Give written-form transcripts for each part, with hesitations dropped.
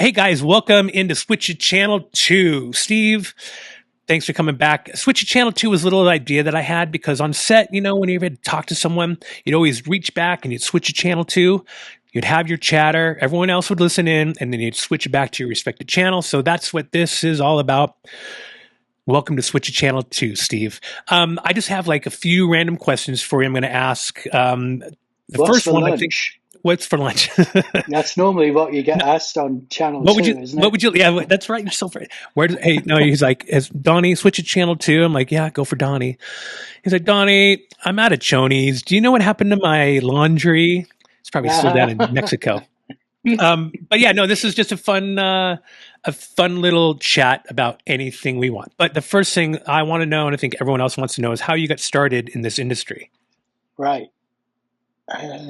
Hey guys, welcome into Switch It Channel 2. Steve, thanks for coming back. Switch It Channel 2 was a little idea that I had because on set, when you had to talk to someone, you'd always reach back and you'd switch to Channel 2. You'd have your chatter, everyone else would listen in, and then you'd switch it back to your respective channel. So that's what this is all about. Welcome to Switch It Channel 2, Steve. I just have like a few random questions for you I'm going to ask. What's First for one, I think, lunch? what's for lunch? That's normally what you get asked on Channel 2, isn't What it? would you, yeah, that's right. You're so right. Hey, no, he's like, is Donnie, switch to Channel 2? I'm like, yeah, go for Donnie. He's like, Donnie, I'm out of chonies. Do you know what happened to my laundry? It's probably still down in Mexico. But yeah, no, this is just a fun little chat about anything we want. But the first thing I want to know, and I think everyone else wants to know, is how you got started in this industry. Right.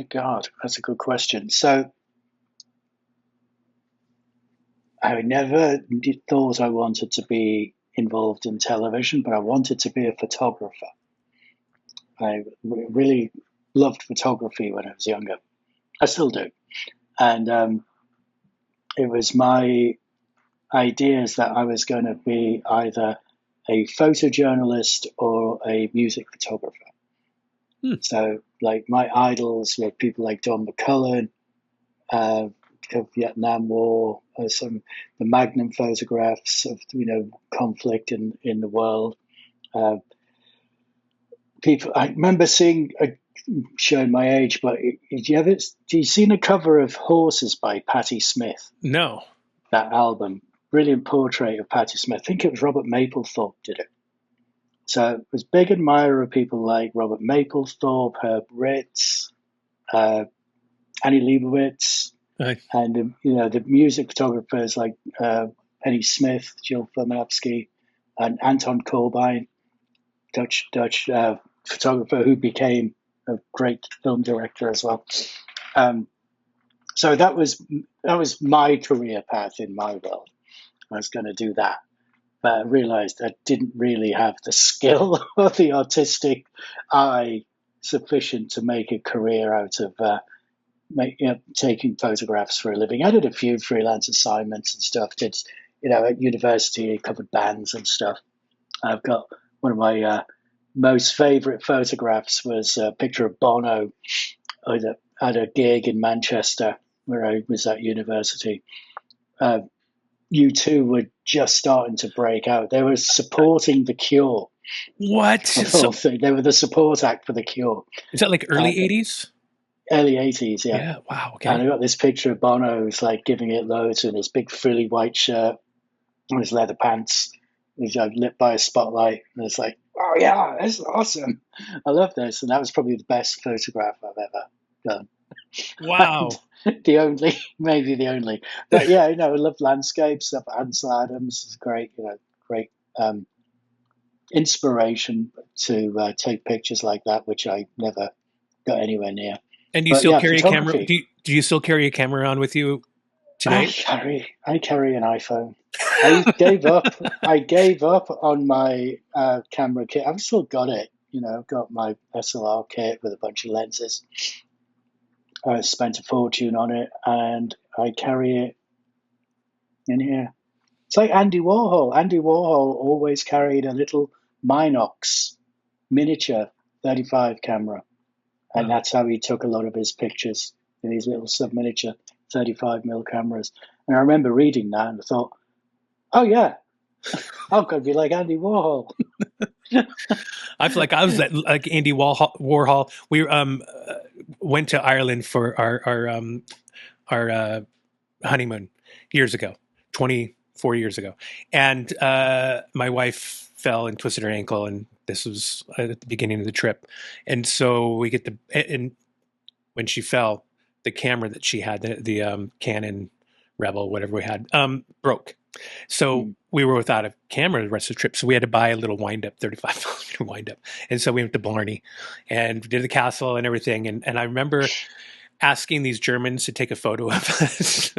God, that's a good question. So I never thought I wanted to be involved in television, but I wanted to be a photographer. I really loved photography when I was younger. I still do. And it was my ideas that I was going to be either a photojournalist or a music photographer. So, like, my idols were people like Don McGuire, the Vietnam War, the Magnum photographs of conflict in the world. People, I remember seeing, showing my age, but do you seen a cover of Horses by Patti Smith? No. That album, brilliant portrait of Patti Smith. I think it was Robert Mapplethorpe did it. So I was a big admirer of people like Robert Mapplethorpe, Herb Ritts, Annie Leibovitz, and the music photographers like Penny Smith, Jill Furmanovsky, and Anton Corbijn, Dutch photographer who became a great film director as well. So that was my career path in my world. I was going to do that. But I realized I didn't really have the skill or the artistic eye sufficient to make a career out of taking photographs for a living. I did a few freelance assignments and stuff. Did at university, covered bands and stuff. I've got one of my most favorite photographs was a picture of Bono at a gig in Manchester where I was at university. U2 were just starting to break out. They were supporting The Cure. What? They were the support act for The Cure. Is that like early 80s? Early 80s, yeah. Yeah, wow, okay. And I got this picture of Bono who's like giving it loads in his big frilly white shirt and his leather pants. He's lit by a spotlight. And it's like, oh yeah, this is awesome. I love this. And that was probably the best photograph I've ever done. Wow. Maybe the only. But yeah, I love landscapes. Stuff. Ansel Adams is great, great inspiration to take pictures like that, which I never got anywhere near. And do you still carry a camera? Do you still carry a camera on with you today? I carry an iPhone. I gave up on my camera kit. I've still got it. I've got my SLR kit with a bunch of lenses. I spent a fortune on it, and I carry it in here. It's like Andy Warhol. Andy Warhol always carried a little Minox miniature 35 camera, and that's how he took a lot of his pictures in these little sub-miniature 35mm cameras. And I remember reading that, and I thought, oh yeah, I've got to be like Andy Warhol. I feel like I was like Andy Warhol. We went to Ireland for our honeymoon years ago, 24 years ago, and my wife fell and twisted her ankle, and this was at the beginning of the trip, and so we get and when she fell, the camera that she had, the Canon Rebel, whatever we had, broke. So we were without a camera the rest of the trip. So we had to buy a little wind-up, 35mm wind-up. And so we went to Blarney and did the castle and everything. And I remember asking these Germans to take a photo of us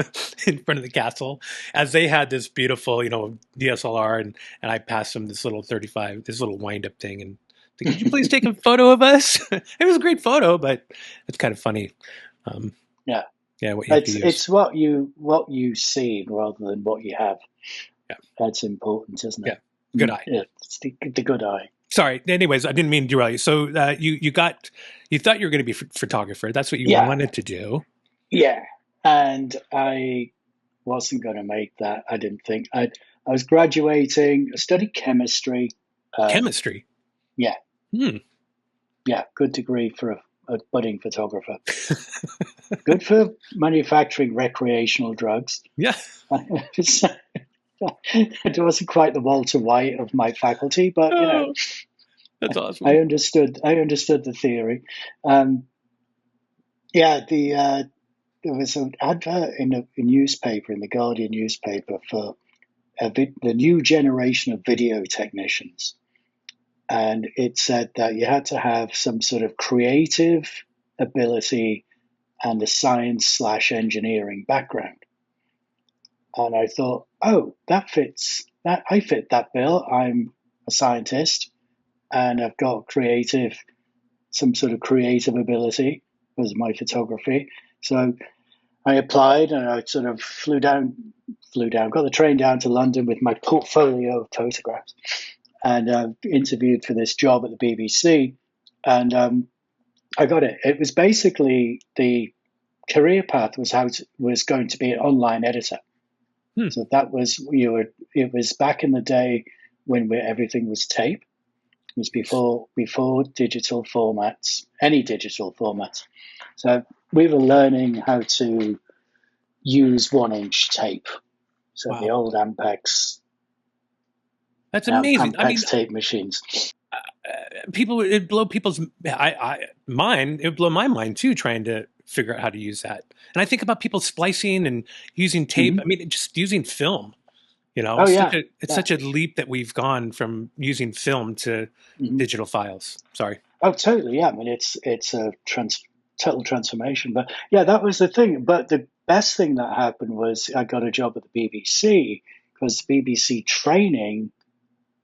in front of the castle as they had this beautiful, DSLR. And I passed them this little this little wind-up thing. And could you please take a photo of us? It was a great photo, but it's kind of funny. Yeah. Yeah, what you have to use. It's what you see rather than what you have. Yeah, That's important, isn't yeah. it? Good eye. Yeah, it's the good eye. Sorry. Anyways, I didn't mean to derail you. So you thought you were going to be a photographer. That's what you Yeah, wanted to do. yeah. And I wasn't going to make that. I didn't think. I was graduating. I studied chemistry. Um, Chemistry. yeah, Hmm. yeah. Good degree for a budding photographer. Good for manufacturing recreational drugs. Yeah. It wasn't quite the Walter White of my faculty, but Oh, that's I awesome. understood. I understood the theory. Um, yeah, there was an advert in a newspaper, in the Guardian newspaper, for the new generation of video technicians, and it said that you had to have some sort of creative ability and a science slash engineering background. And I thought, oh, that fits. That I fit that bill. I'm a scientist, and I've got some sort of creative ability with my photography. So I applied, and I sort of got the train down to London with my portfolio of photographs, and interviewed for this job at the BBC, and I got it. It was basically the career path was going to be an online editor. Hmm. So that was you were. It was back in the day when everything was tape. It was before digital formats, any digital formats. So we were learning how to use 1-inch tape. So the Wow. old That's amazing. I mean, Ampex tape machines. people, it blow people's, mine, it would blow my mind too, trying to figure out how to use that. And I think about people splicing and using tape. I Mm-hmm. mean, just using film, Oh yeah, it's yeah. such a leap that we've gone from using film to Mm-hmm. digital files. Sorry. Oh, totally. Yeah, I mean, it's a total transformation. But yeah, that was the thing. But the best thing that happened was I got a job at the BBC because BBC training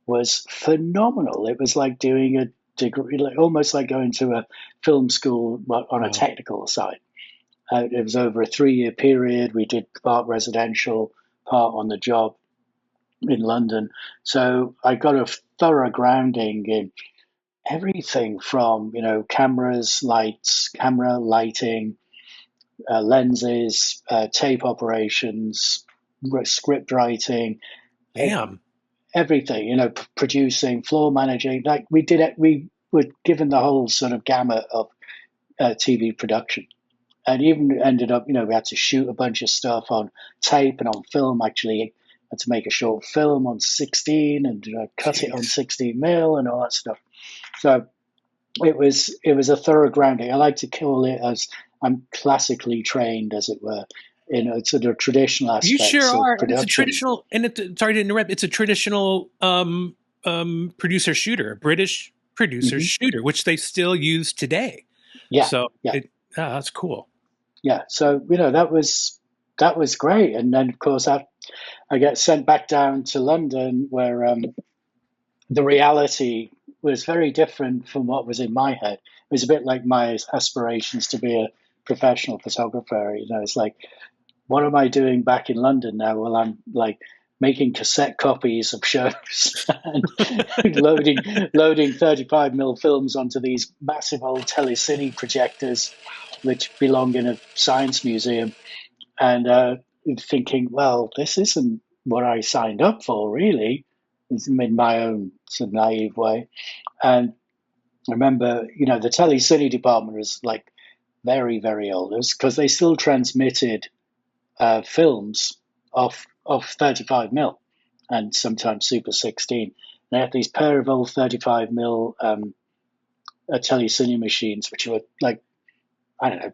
was phenomenal. It was like doing a degree, almost like going to a film school but on a Wow. technical side. It was over a 3-year period. We did part residential, part on the job in London. So I got a thorough grounding in everything from cameras, lights, camera lighting, lenses, tape operations, script writing, Damn. everything. Producing, floor managing. Like we did it. We were given the whole sort of gamut of TV production. And even ended up, we had to shoot a bunch of stuff on tape and on film. Actually, had to make a short film on 16 and cut it on Jeez. 16 mil and all that stuff. So it was a thorough grounding. I like to call it as I'm classically trained, as it were, in sort of traditional You sure aspects of are. And it's a production. traditional, and sorry to interrupt, it's a traditional producer shooter, British producer Hmm. shooter, which they still use today. Yeah, So yeah, that's cool. yeah. So that was great. And then of course I get sent back down to London, where the reality was very different from what was in my head. It was a bit like my aspirations to be a professional photographer. It's like, what am I doing back in London now? Well, I'm like making cassette copies of shows and loading 35 mil films onto these massive old telecine projectors, which belong in a science museum, and thinking, well, this isn't what I signed up for, really, in my own sort of naive way. And I remember, the telecine department was like very, very old. It was because they still transmitted films off 35 mil and sometimes Super 16. They had these pair of old 35 mil telecine machines, which were like, I don't know,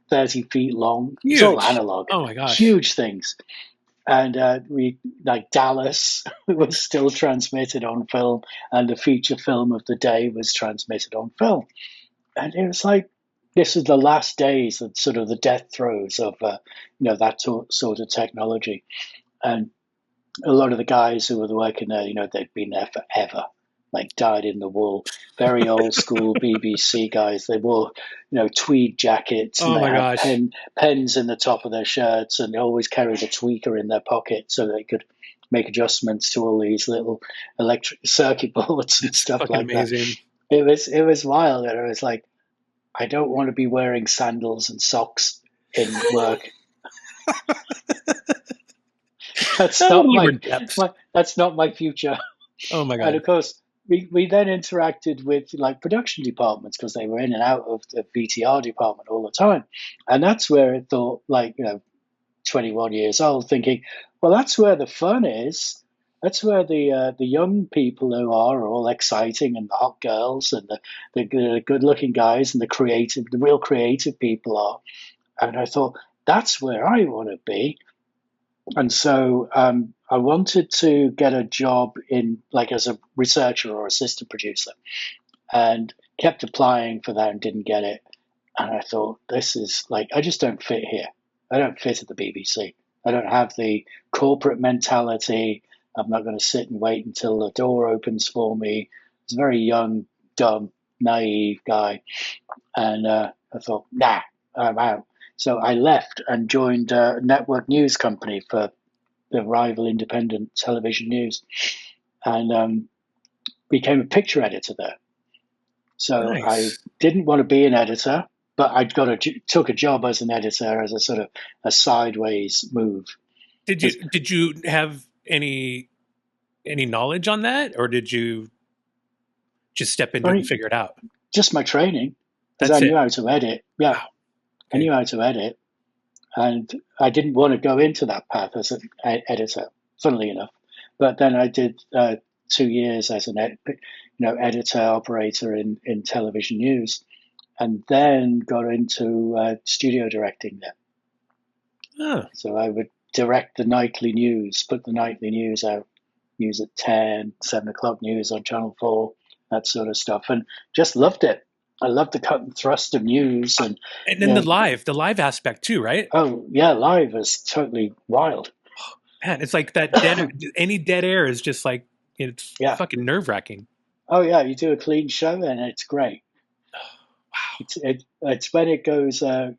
30 feet long. It's all Huge. analog, Oh my gosh. huge things. And we, like Dallas, was still transmitted on film, and the feature film of the day was transmitted on film. And it was like, this was the last days of sort of the death throes of that sort of technology. And a lot of the guys who were working there, they'd been there forever. like dyed in the wool, very old school BBC guys. They wore, tweed jackets, and Oh they my had gosh. pens in the top of their shirts, and they always carried a tweaker in their pocket so they could make adjustments to all these little electric circuit boards and That's stuff fucking like that. amazing. It was wild, and it was like, I don't want to be wearing sandals and socks in work. That's A not little more my, depth. my that's not my future. Oh my And God. of course, we then interacted with like production departments because they were in and out of the VTR department all the time, and that's where I thought, like, 21 years old, thinking, well, that's where the fun is. That's where the young people who are all exciting, and the hot girls, and the good looking guys, and the real creative people are. And I thought, that's where I want to be. And so I wanted to get a job in, like, as a researcher or assistant producer, and kept applying for that and didn't get it. And I thought, this is like, I just don't fit here. I don't fit at the BBC. I don't have the corporate mentality. I'm not going to sit and wait until the door opens for me. I was a very young, dumb, naive guy. And I thought, nah, I'm out. So I left and joined a network news company for the rival independent television news, and became a picture editor there. So I Nice. didn't want to be an editor, but took a job as an editor as a sort of a sideways move. Did you have any knowledge on that, or did you just step into I it and mean, figure it out? just my training, because I That's knew it. how to edit. Yeah, Wow. I Okay. knew how to edit, and I didn't want to go into that path as an editor. Funnily enough, but then I did 2 years as an editor operator in television news, and then got into studio directing there. Oh, So I would direct the nightly news, put the nightly news out, news at 10, 7 o'clock news on Channel 4, that sort of stuff. And just loved it. I loved the cut and thrust of news. And, and you then the know, live aspect too, right? oh, yeah, live is totally wild. Man, it's like that dead. Any dead air is just like it's Yeah. fucking nerve wracking. Oh, yeah, you do a clean show and it's great. It's when it goes. I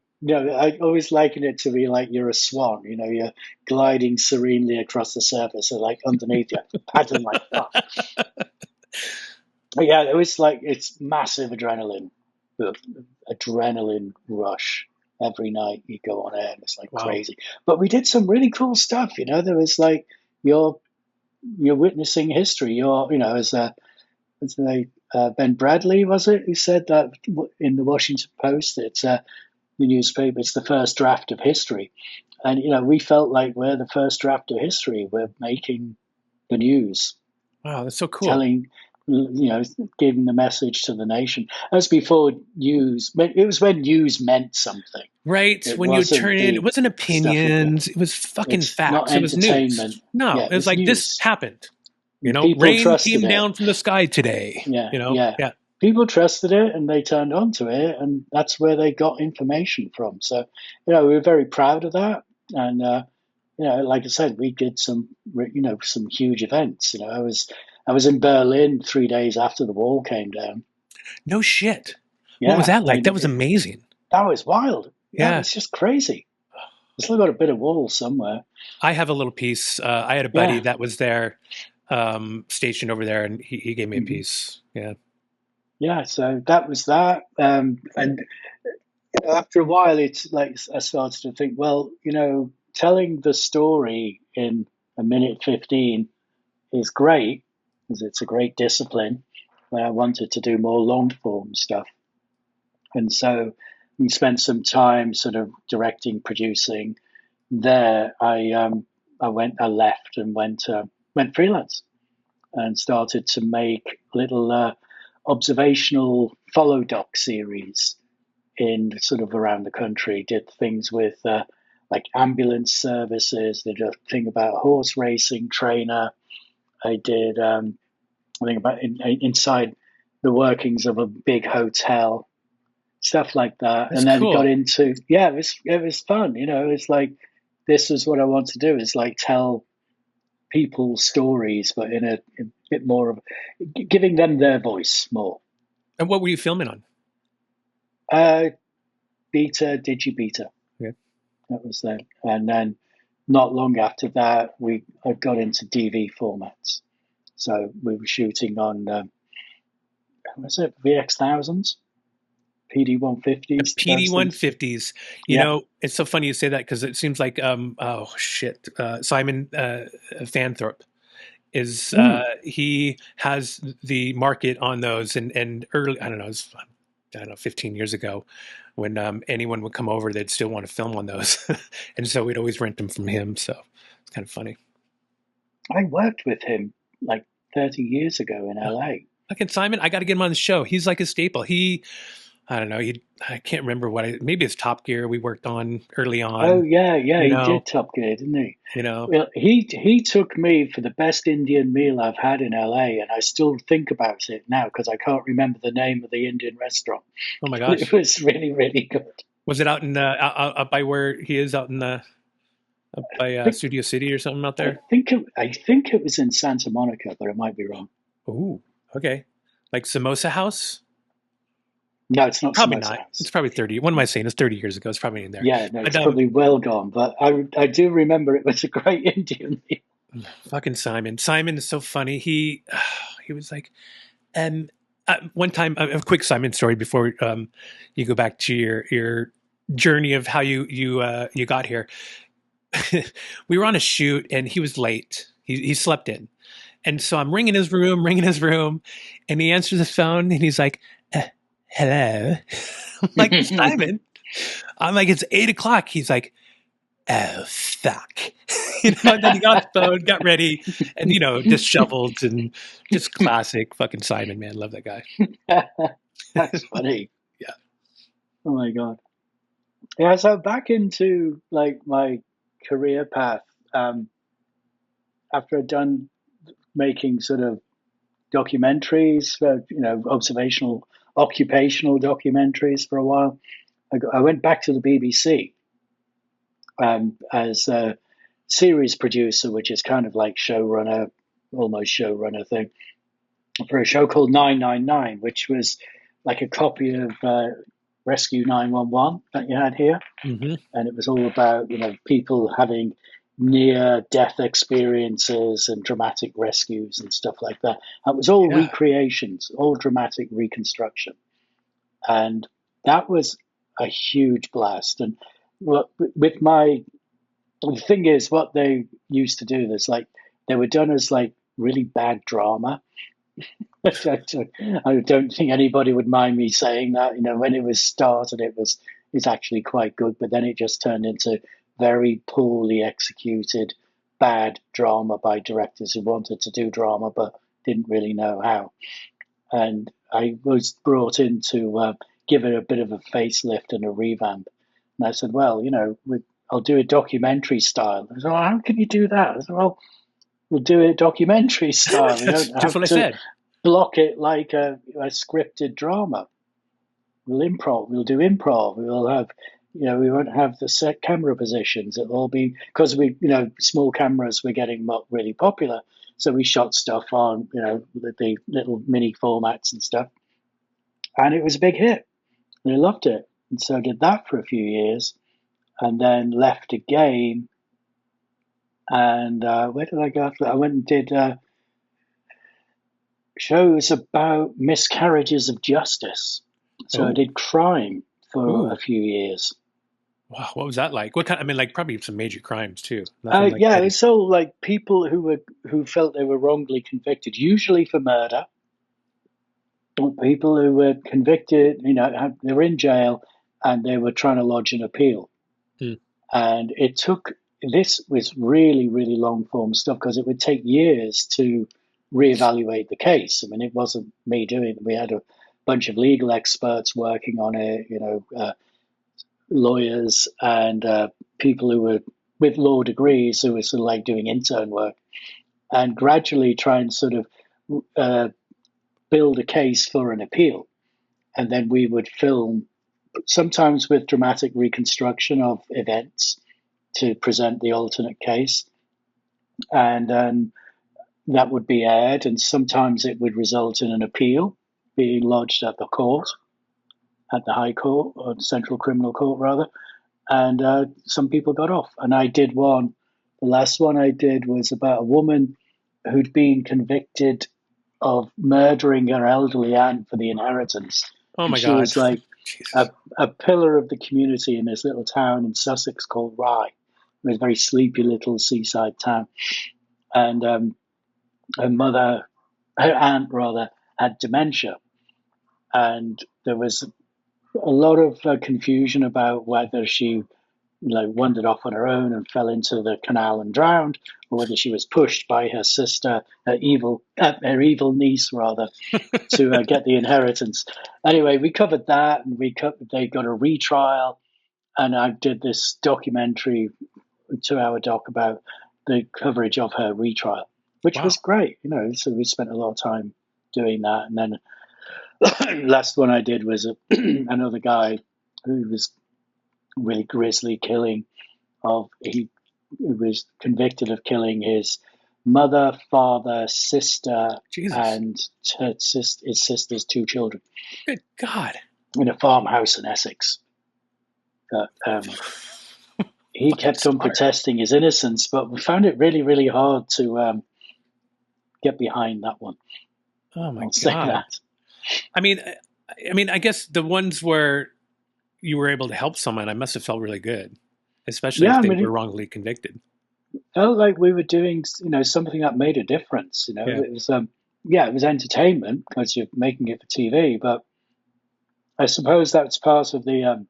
always liken it to be like you're a swan. You're gliding serenely across the surface, and like underneath you, paddling like fuck. But yeah, it was like it's massive adrenaline rush every night you go on air, and it's like Wow. crazy. But we did some really cool stuff. There was like you're you're witnessing history. As Ben Bradley, was it, who said that in the Washington Post? It's the newspaper. It's the first draft of history, and we felt like we're the first draft of history. We're making the news, Wow, that's so cool. telling, giving the message to the nation. As before news, it was when news meant something. Right? It When you wasn't turn in, it the wasn't stuff you get. opinions. It was fucking It's not facts. It was entertainment. news. No, Yeah, it was it's like this news. happened. People Rain trusted came it. down from the sky today. Yeah, yeah. Yeah. People trusted it, and they turned on to it, and that's where they got information from. So, we were very proud of that. And, like I said, we did some huge events. I was in Berlin 3 days after the wall came down. No shit. What was Yeah, that like? That was amazing. that was wild. Yeah, it Yeah. was just crazy. I still got a bit of wall somewhere. I have a little piece. I had a buddy Yeah. that was there, stationed over there, and he gave me a Hmm. piece. Yeah. Yeah, so that was that. And after a while, it's like I started to think, well, telling the story in a minute 15 is great because it's a great discipline. But I wanted to do more long form stuff. And so we spent some time sort of directing, producing. There, I left and went freelance and started to make little observational follow doc series in sort of around the country. Did things with like ambulance services. Did a thing about a horse racing trainer. I did a thing about inside the workings of a big hotel, stuff like that. That's And then got cool. into it was fun. It's like this is what I want to do. Is like tell people's stories, but in a bit more of giving them their voice more. And what were you filming on? Beta, Digibeta. Yeah. That was then. And then not long after that, I got into DV formats. So we were shooting on, was it VX1000s? PD150s? PD150s. You Yeah. know, it's so funny you say that because it seems like, oh shit, Simon Fanthorpe is he has the market on those, and early, I don't know, 15 years ago, when anyone would come over, they'd still want to film on those, and so we'd always rent them from him. So it's kind of funny. I worked with him like 30 years ago in LA. Fucking Simon, I got to get him on the show. He's like a staple. I don't know. I can't remember maybe it's Top Gear we worked on early Oh on. yeah, yeah, You he know, did Top Gear, didn't he? you know. Well, he took me for the best Indian meal I've had in LA, and I still think about it now because I can't remember the name of the Indian restaurant. Oh my It gosh, was really, really good. was it out in out by where he is out in the up by I think Studio City or something out there? I think it was in Santa Monica, but I might be wrong. Ooh, okay, like Samosa House. No, it's not Probably Samosa not. It's House. probably 30. What am I saying? It's 30 years ago. It's probably in there. Yeah, no, But it's probably well gone. But I do remember it was a great Indian meal. fucking Simon. Simon is so funny. He was like, one time, a quick Simon story before you go back to your journey of how you got here. We were on a shoot and he was late. He slept in, and so I'm ringing his room, and he answers the phone and he's like, "Hello." I'm like, Simon. I'm like, it's 8 o'clock. He's like, oh fuck. And then he got the phone, got ready, and disheveled, and just classic fucking Simon, man. Love that guy. That's funny. Yeah. Oh my god. Yeah, so back into like my career path, after I'd done making sort of documentaries, occupational documentaries for a while, I went back to the BBC as a series producer, which is kind of like showrunner, almost showrunner thing, for a show called 999, which was like a copy of Rescue 911 that you had here. Mm-hmm. And it was all about, people having near death experiences and dramatic rescues and stuff like that. It was all recreations, all dramatic reconstruction. And that was a huge blast. And with the thing is, what they used to do is like, they were done as like really bad drama. I don't think anybody would mind me saying that. When it was started, it's actually quite good, but then it just turned into very poorly executed, bad drama by directors who wanted to do drama but didn't really know how. And I was brought in to give it a bit of a facelift and a revamp. And I said, well, I'll do a documentary style. I said, well, how can you do that? I said, well, we'll do it documentary style. We don't Just have what I to said. block it like a scripted drama. We'll improv. We'll do improv. We'll have, we won't have the set camera positions. It'll all be because small cameras were getting really popular. So we shot stuff on, the little mini formats and stuff. And it was a big hit. They loved it. And so I did that for a few years and then left again. And where did I go after that? I went and did shows about miscarriages of justice. So I did crime for a few years. Wow, what was that like? What kind? I mean, like probably some major crimes too. Nothing like Yeah, it's all like people who felt they were wrongly convicted, usually for murder. People who were convicted, they were in jail and they were trying to lodge an appeal. And this was really, really long form stuff because it would take years to reevaluate the case. I mean, it wasn't me doing it. We had a bunch of legal experts working on it, lawyers and people who were with law degrees who were sort of like doing intern work and gradually try and sort of build a case for an appeal. And then we would film, sometimes with dramatic reconstruction of events to present the alternate case. and that would be aired, and sometimes it would result in an appeal being lodged at the court, at the High Court or Central Criminal Court rather, and some people got off. And I did one. The last one I did was about a woman who'd been convicted of murdering her elderly aunt for the inheritance, Oh and my she God. was like Jesus. a pillar of the community in this little town in Sussex called Rye. It was a very sleepy little seaside town, and her mother, her aunt rather, had dementia, and there was a lot of confusion about whether she wandered off on her own and fell into the canal and drowned, or whether she was pushed by her sister, her evil niece rather, to get the inheritance. Anyway, we covered that, and they got a retrial, and I did this documentary, a 2-hour doc about the coverage of her retrial, which was Wow. great. So we spent a lot of time doing that, and then last one I did was another guy who was really grisly killing of he was convicted of killing his mother, father, sister, Jesus. and his sister's 2 children Good God. in a farmhouse in Essex. He Fucking kept on slaughter. protesting his innocence, but we found it really, really hard to get behind that one. Oh my I'll say God. that. I mean, I guess the ones where you were able to help someone, I must have felt really good, especially Yeah, if I they mean, were it wrongly convicted. felt like we were doing, something that made a difference. Yeah. It was, yeah, it was entertainment because you're making it for TV, but I suppose that's part of the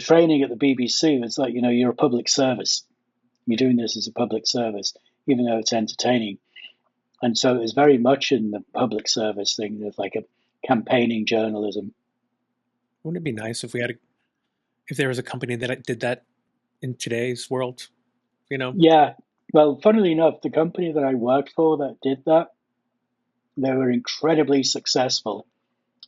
training at the BBC. It's like, you're a public service. You're doing this as a public service, even though it's entertaining. And so it was very much in the public service thing, it's like a campaigning journalism. Wouldn't it be nice if there was a company that did that in today's world? You know? Yeah. Well, funnily enough, the company that I worked for that did that, they were incredibly successful.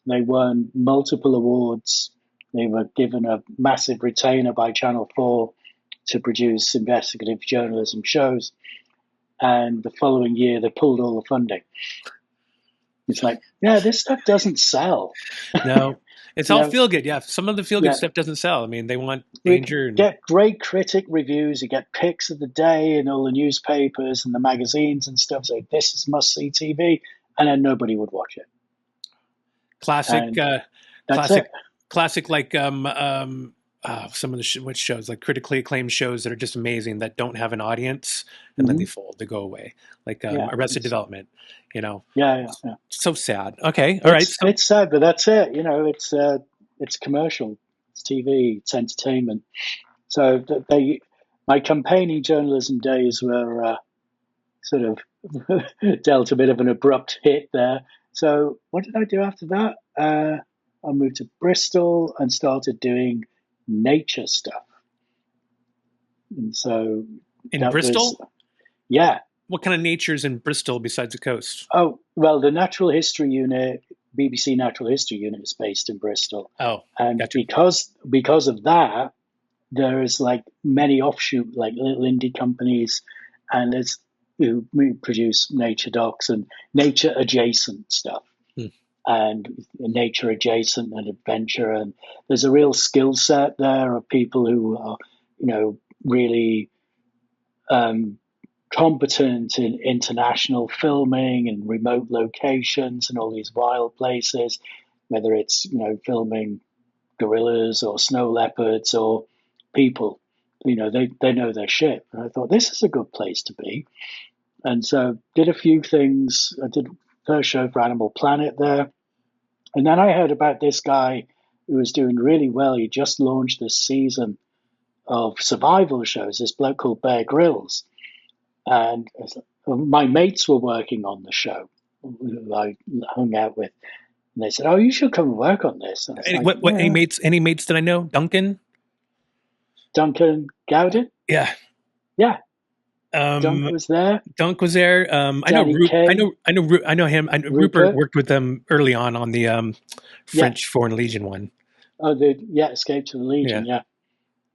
They won multiple awards. They were given a massive retainer by Channel 4 to produce investigative journalism shows. And the following year, they pulled all the funding. It's like, yeah, this stuff doesn't sell. No, it's You all know, feel good. Yeah, some of the feel good yeah, stuff doesn't sell. I mean, they want we danger and get great critic reviews. You get picks of the day in all the newspapers and the magazines and stuff. So this is must see TV, and then nobody would watch it. classic, And that's it. classic, classic. Like some of the what shows, like critically acclaimed shows that are just amazing that don't have an audience, and then they Hmm. fold, they go away. Like Yeah, Arrested Development. You know, yeah, yeah. so sad. Okay, all right. It's So it's sad, but that's it. It's commercial, it's TV, it's entertainment. So my campaigning journalism days were sort of dealt a bit of an abrupt hit there. So what did I do after that? I moved to Bristol and started doing nature stuff, and so in that was Bristol, yeah. what kind of nature's in Bristol besides the coast? Oh, well, the Natural History Unit, BBC Natural History Unit, is based in Bristol, Oh, and gotcha. because of that, there's like many offshoot like little indie companies, and there's who produce nature docs and nature adjacent stuff, Hmm. and nature adjacent and adventure, and there's a real skill set there of people who are, really um, competent in international filming and remote locations and all these wild places, whether it's filming gorillas or snow leopards or people. They know their shit. And I thought this is a good place to be, and so did a few things. I did first show for Animal Planet there, and then I heard about this guy who was doing really well. He just launched this season of survival shows. This bloke called Bear Grylls, and my mates were working on the show who I hung out with, and they said, "Oh, you should come and work on this." And I was Any, like, what any "Yeah." mates? Any mates that I know? Duncan. Duncan Gowden, Yeah. yeah, Dunk Um, was there. Dunk was there. I know. Danny Kaye, I know him. I know Rupert Rupert, worked with them early on the yeah. French Foreign Legion one. Oh, the Escape to the Yeah. Legion, yeah.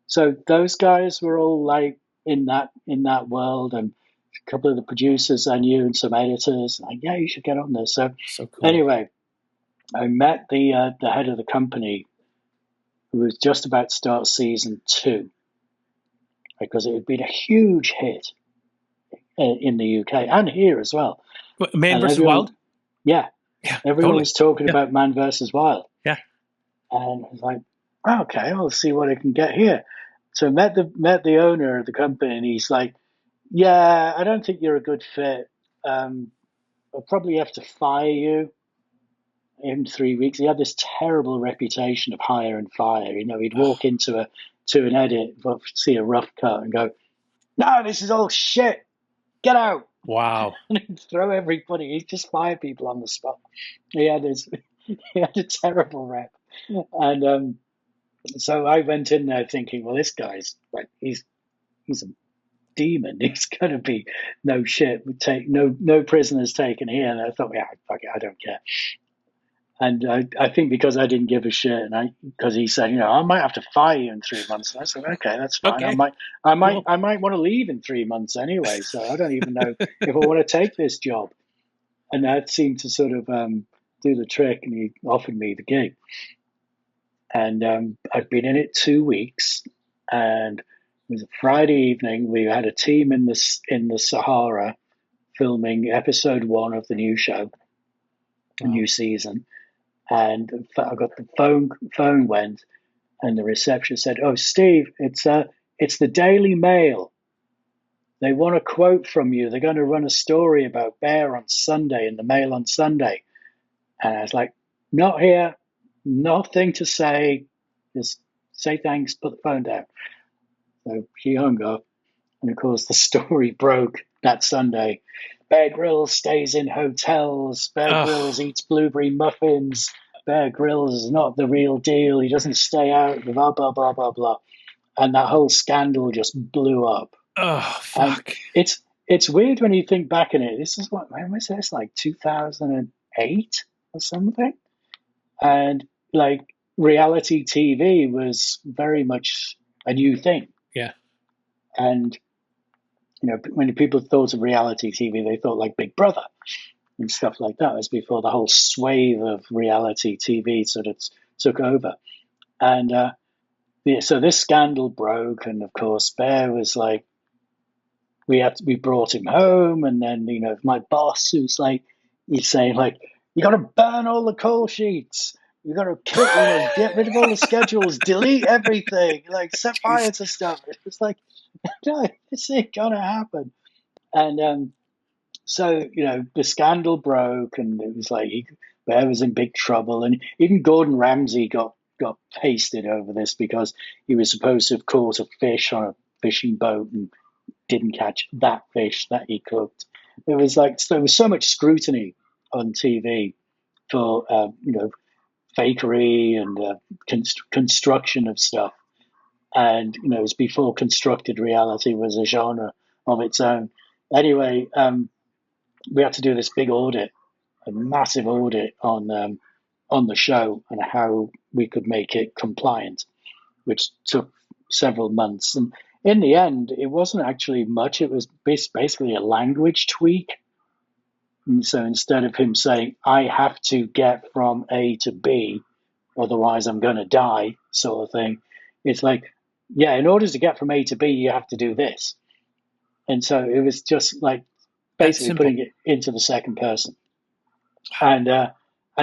So those guys were all like in that world, and a couple of the producers I knew and some editors. Like, yeah, you should get on this. So So cool. anyway, I met the head of the company, who was just about to start season 2, because it had been a huge hit in the UK and here as well. Man And versus everyone, Wild. yeah, Yeah, everyone totally. was talking Yeah, about Man versus Wild. yeah. And I was like, okay, I'll see what I can get here. So I met the owner of the company, and he's like, yeah, I don't think you're a good fit. I'll probably have to fire you in 3 weeks. He had this terrible reputation of hire and fire. He'd walk into an edit, see a rough cut, and go, "No, this is all shit. Get out!" Wow. And he'd throw everybody. He'd just fire people on the spot. He had this. He had a terrible rep, and so I went in there thinking, well, this guy's like he's a demon. He's going to be no shit. We take no prisoners taken here. And I thought, yeah, fuck it, I don't care. And I think because I didn't give a shit, and because he said, I might have to fire you in 3 months. And I said, okay, that's fine. I Okay. might, I might, Cool. I might want to leave in 3 months anyway. So I don't even know if I want to take this job. And that seemed to sort of do the trick, and he offered me the gig. And I'd been in it 2 weeks, and it was a Friday evening. We had a team in the Sahara filming episode 1 of the new show, the Wow. new season. And I got the phone went, and the receptionist said, "Oh, Steve, it's the Daily Mail. They want a quote from you. They're going to run a story about Bear on Sunday in the Mail on Sunday." And I was like, "Not here, nothing to say. Just say thanks, put the phone down." So he hung up, and of course the story broke that Sunday. Bear Grylls stays in hotels. Bear Grylls Oh, eats blueberry muffins. Bear Grylls is not the real deal. He doesn't stay out. Blah blah blah blah blah. And that whole scandal just blew up. oh, And fuck. it's weird when you think back on it. This is when was this? Like 2008 or something. And like reality TV was very much a new thing. Yeah. And when people thought of reality TV, they thought like Big Brother and stuff like that. It was before the whole swathe of reality TV sort of took over. And so this scandal broke, and of course, Bear was like, we brought him home, and then my boss, who's like, he's saying like, you got to burn all the call sheets. You got to kill, get rid of all the schedules, delete everything, like set fire Jeez. to stuff. It's like, no, this ain't gonna happen. And so the scandal broke, and it was like Bear was in big trouble, and even Gordon Ramsay got pasted over this because he was supposed to have caught a fish on a fishing boat and didn't catch that fish that he cooked. It was like there was so much scrutiny on TV for fakery and construction of stuff, and it was before constructed reality was a genre of its own. Anyway, we had to do this big audit, a massive audit on the show and how we could make it compliant, which took several months. And in the end, it wasn't actually much. It was basically a language tweak. And so instead of him saying, "I have to get from A to B, otherwise I'm going to die," sort of thing, it's like, yeah, in order to get from A to B, you have to do this. And so it was just like That basically simple. putting it into the second person. And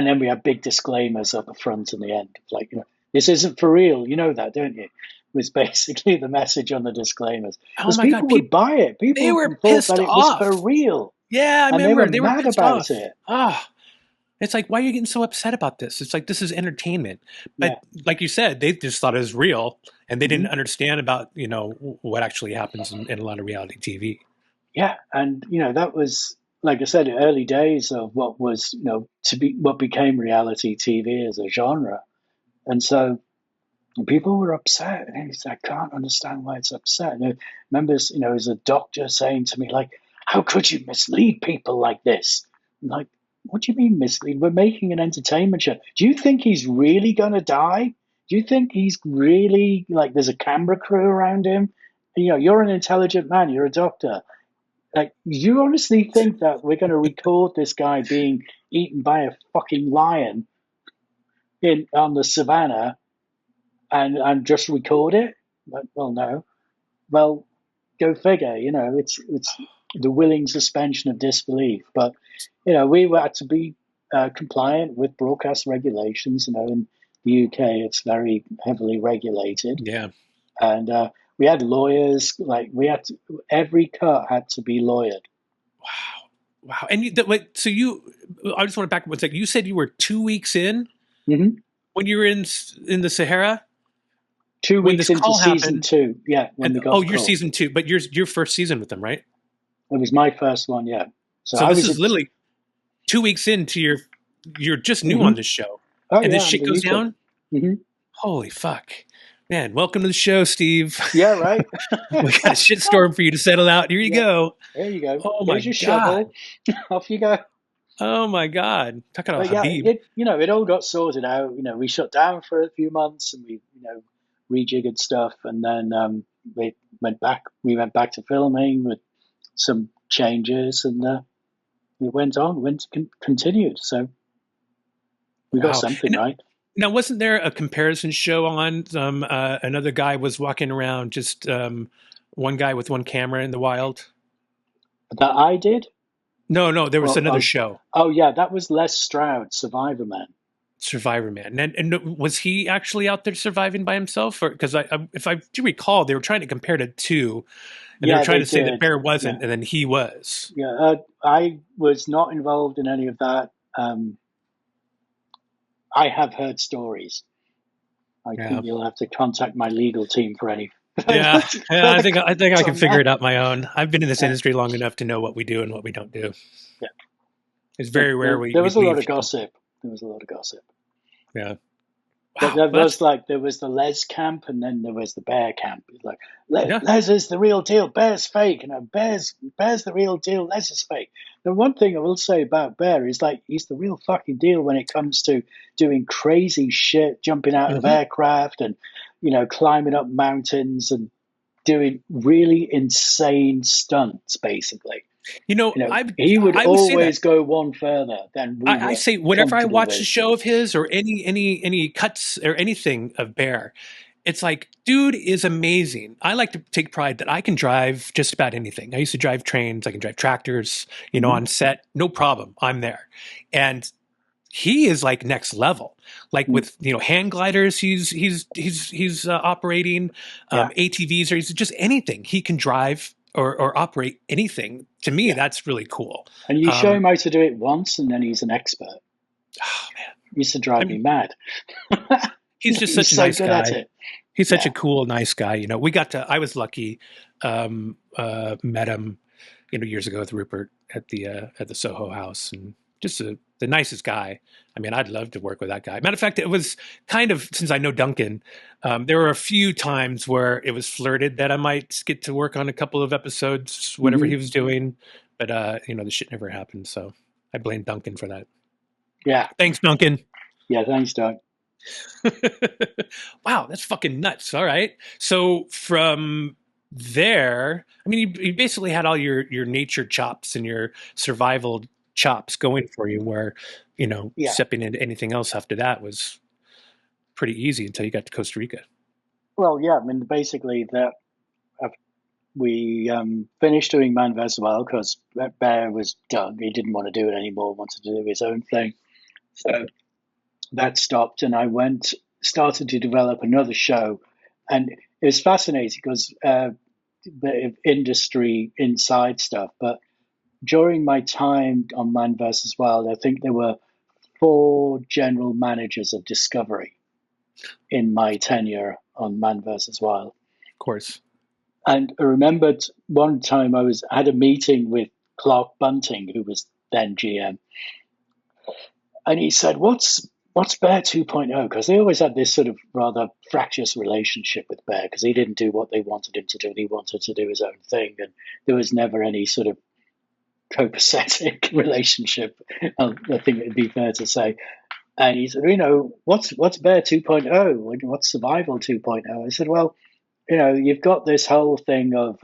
then we had big disclaimers at the front and the end, like this isn't for real. You know that, don't you? Was basically the message on the disclaimers, Oh because my God. people would buy it. They People were thought pissed that it was for off. real, Yeah, I and they were remember. They were mad pissed about off. it. Ah, it's like, why are you getting so upset about this? It's like, this is entertainment. But Yeah. like you said, they just thought it was real, and they didn't Hmm. understand about, what actually happens in a lot of reality TV. Yeah, and that was, like I said, early days of what was to be what became reality TV as a genre, and so people were upset, and I can't understand why it's upset. And I remember, as a doctor saying to me, like, "How could you mislead people like this?" I'm like, "What do you mean mislead? We're making an entertainment show. Do you think he's really going to die? Do you think he's really like there's a camera crew around him you're an intelligent man. You're a doctor. Like, you honestly think that we're going to record this guy being eaten by a fucking lion on the savannah and just record it? Well, no. Well, go figure. It's the willing suspension of disbelief. But we had to be compliant with broadcast regulations. In the UK, it's very heavily regulated, Yeah. and we had lawyers. Like, every cut had to be lawyered. Wow. And I just want to back up one second. You said you were 2 weeks in Mm-hmm. when you were in the Sahara. 2 When weeks this into call season happened, 2, yeah, when we got oh, the you're call. season 2, but your first season with them, right? It was my first one, yeah. So So I this was is at. literally 2 weeks into you're just new Mm-hmm. on this show, Oh and this yeah, I'm shit the goes user. down. Mm-hmm. Holy fuck, man! Welcome to the show, Steve. Yeah, right. We got a shitstorm for you to settle out. Here you Yeah, go. there you go. Oh my Here's your god. shovel. Off you go. Oh my god. Talk about But yeah, Habib. it all got sorted out. We shut down for a few months and we rejiggered stuff, and then we went back. We went back to filming with some changes, and we continued. So we got Wow. something And right. now, wasn't there a comparison show on? Another guy was walking around, just one guy with one camera in the wild. That I did. No, there was Well, another show, oh yeah, that was Les Stroud, Survivor Man. Survivor Man. And was he actually out there surviving by himself? Or because if I do recall, they were trying to compare the two, and they were Yeah, trying they to say that did. Bear Yeah, wasn't, and then he was. yeah. I was not involved in any of that. I have heard stories. I Yeah, think you'll have to contact my legal team for any yeah, yeah. I further think I comments can on figure that. it out my own. I've been in this Uh, industry long enough to know what we do and what we don't do. yeah, It's but very rare we there we was a lot leave of people. gossip. There was a lot of gossip. Yeah. But Wow. there Well, was that's like there was the Les camp, and then there was the Bear camp. It's like yeah. Les is the real deal, Bear's fake, and Bear's the real deal, Les is fake. The one thing I will say about Bear is, like, he's the real fucking deal when it comes to doing crazy shit, jumping out of Hmm. aircraft, and climbing up mountains and doing really insane stunts. Basically, he would I would say that. always go one further than we I were say whenever I comfortable watch a with. show of his or any cuts or anything of Bear, it's like, dude is amazing. I like to take pride that I can drive just about anything. I used to drive trains, I can drive tractors, Hmm. on set, no problem. I'm there. And he is like next level. Like with hang gliders, he's operating Yeah, ATVs, or he's just anything he can drive or operate anything. To me, yeah. that's really cool. And you show Um, him how to do it once, and then he's an expert. oh man, It used to I drive me mean, mad. he's just He's such a so nice good at guy. it. He's such Yeah. a cool, nice guy. I was lucky, met him, years ago with Rupert at the Soho House, and just the nicest guy. I mean, I'd love to work with that guy. Matter of fact, it was kind of, since I know Duncan, there were a few times where it was flirted that I might get to work on a couple of episodes, whatever Hmm. he was doing, but the shit never happened. So I blame Duncan for that. Yeah. Thanks, Duncan. Yeah. Thanks, Doug. Wow, that's fucking nuts. All right. So from there, I mean, you basically had all your nature chops and your survival chops going for you, where, Yeah. stepping into anything else after that was pretty easy until you got to Costa Rica. Well, yeah. I mean, basically, that we finished doing Man vs. Wild because Bear was done. He didn't want to do it anymore. Wanted to do his own thing. So that stopped, and I started to develop another show, and it was fascinating because bit of industry inside stuff. But during my time on Man vs. Wild, I think there were 4 general managers of Discovery in my tenure on Man vs. Wild. Of course. And I remembered one time I had a meeting with Clark Bunting, who was then GM, and he said, "What's Bear 2.0?" Because they always had this sort of rather fractious relationship with Bear, because he didn't do what they wanted him to do, and he wanted to do his own thing, and there was never any sort of copacetic relationship. I think it'd be fair to say. And he said, "What's Bear 2.0? What's Survival 2.0?" I said, "Well, you've got this whole thing of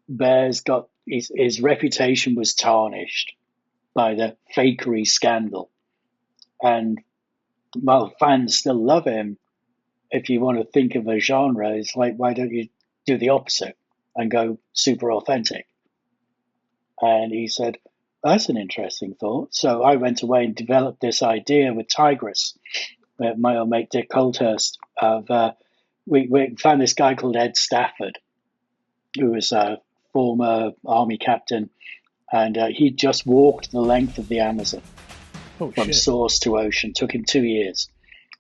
Bear's got his reputation was tarnished by the fakery scandal, and while fans still love him, if you want to think of a genre, it's like, why don't you do the opposite and go super authentic? And he said, that's an interesting thought. So I went away and developed this idea with Tigress, my old mate Dick Colthurst. We found this guy called Ed Stafford, who was a former army captain, and he just walked the length of the Amazon Oh from shit. source to ocean. Took him 2 years,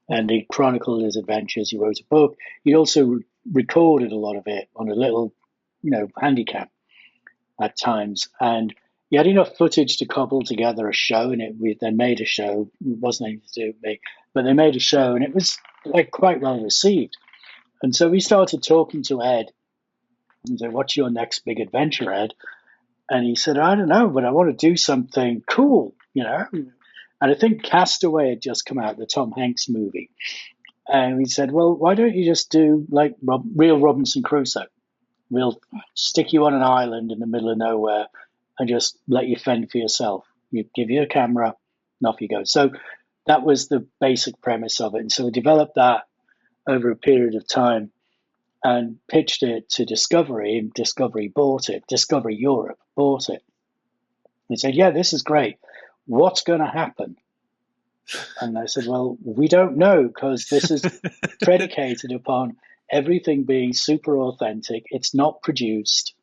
and he chronicled his adventures. He wrote a book. He also recorded a lot of it on a little, handicap at times, and he had enough footage to cobble together a show. And they made a show. It wasn't anything to do with me, but they made a show, and it was like quite well received. And so we started talking to Ed and said, "What's your next big adventure, Ed?" And he said, "I don't know, but I want to do something cool. And I think Castaway had just come out, the Tom Hanks movie. And we said, well, why don't you just do like real Robinson Crusoe? We'll stick you on an island in the middle of nowhere and just let you fend for yourself. You give you a camera, and off you go." So that was the basic premise of it. And so we developed that over a period of time and pitched it to Discovery, and Discovery bought it. Discovery Europe bought it. They said, "Yeah, this is great. What's going to happen?" And I said, "Well, we don't know, because this is predicated upon everything being super authentic. It's not produced.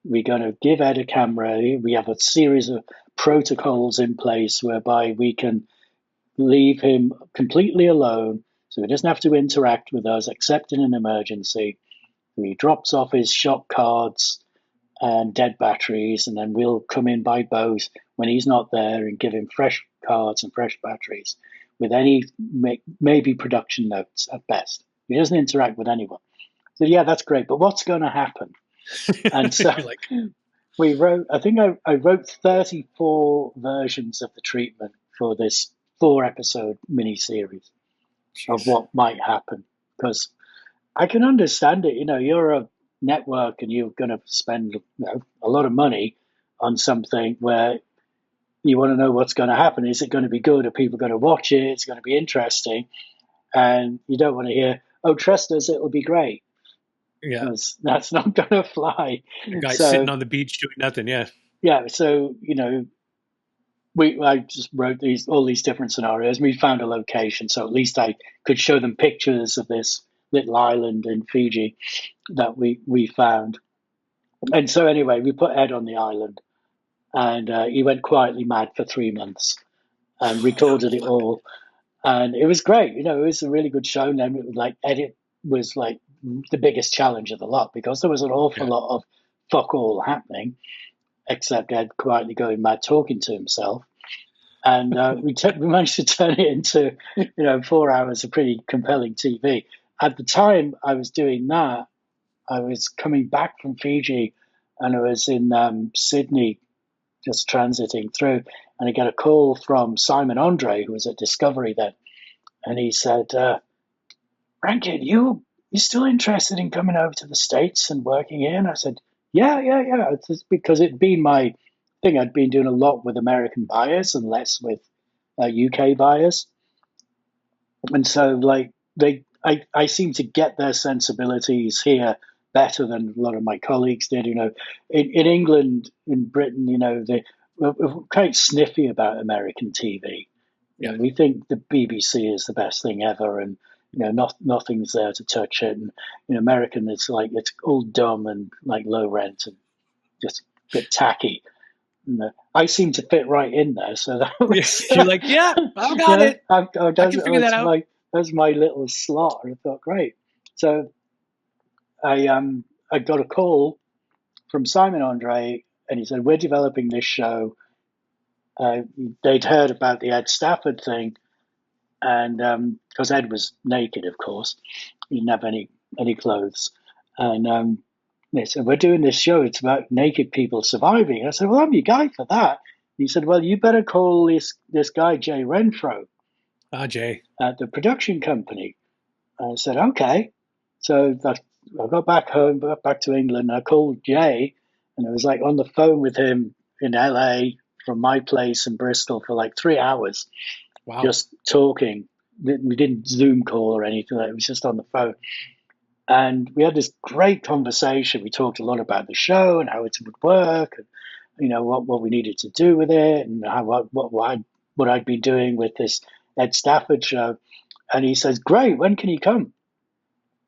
We're going to give Ed a camera. We have a series of protocols in place whereby we can leave him completely alone, so he doesn't have to interact with us except in an emergency. He drops off his shot cards and dead batteries, and then we'll come in by boat when he's not there and give him fresh cards and fresh batteries with any maybe production notes at best. He doesn't interact with anyone." So yeah, that's great, but what's going to happen? And so You're like, we wrote, I think I wrote 34 versions of the treatment for this 4 episode miniseries of jeez. what might happen. Because I can understand it. You're a network and you're going to spend a lot of money on something where you want to know what's going to happen. Is it going to be good? Are people going to watch it? It's going to be interesting. And you don't want to hear, "Oh, trust us, it'll be great." Yeah. Because that's not going to fly. A guy sitting So, on the beach doing nothing. Yeah. yeah. So, I just wrote all these different scenarios. We found a location, so at least I could show them pictures of this little island in Fiji that we found. And so anyway, we put Ed on the island, and he went quietly mad for 3 months and recorded it all, and it was great. It was a really good show. And then edit was like the biggest challenge of the lot, because there was an awful Yeah. lot of fuck all happening, except Ed quietly going mad talking to himself. And we managed to turn it into 4 hours of pretty compelling TV. At the time I was doing that, I was coming back from Fiji, and I was in Sydney, just transiting through, and I got a call from Simon Andre, who was at Discovery then, and he said, "Rankin, you still interested in coming over to the States and working here?" And I said, "Yeah, yeah, yeah." It's just because it'd been my thing. I'd been doing a lot with American buyers and less with UK buyers, and so I seem to get their sensibilities here better than a lot of my colleagues did. In England, in Britain, we're quite sniffy about American TV. Yeah. We think the BBC is the best thing ever, and nothing's there to touch it. And in American, it's all dumb and like low rent and just a bit tacky. And, I seem to fit right in there, so that Yeah. was, You're like, yeah, I've got it. I can figure that out. that's my little slot. And I thought, great. So I got a call from Simon Andre, and he said, "We're developing this show." They'd heard about the Ed Stafford thing, and because Ed was naked, of course, he didn't have any clothes, and they said, "We're doing this show. It's about naked people surviving." I said, "Well, I'm your guy for that." He said, "Well, you better call this guy Jay Renfro Ah, Jay. at the production company." I said, "Okay." So I got back home, back to England. And I called Jay, and I was like on the phone with him in LA from my place in Bristol for like 3 hours, Wow. just talking. We didn't Zoom call or anything. It was just on the phone. And we had this great conversation. We talked a lot about the show and how it would work, and what we needed to do with it, and how what I'd be doing with this Ed Stafford show. And he says, "Great, when can you come?"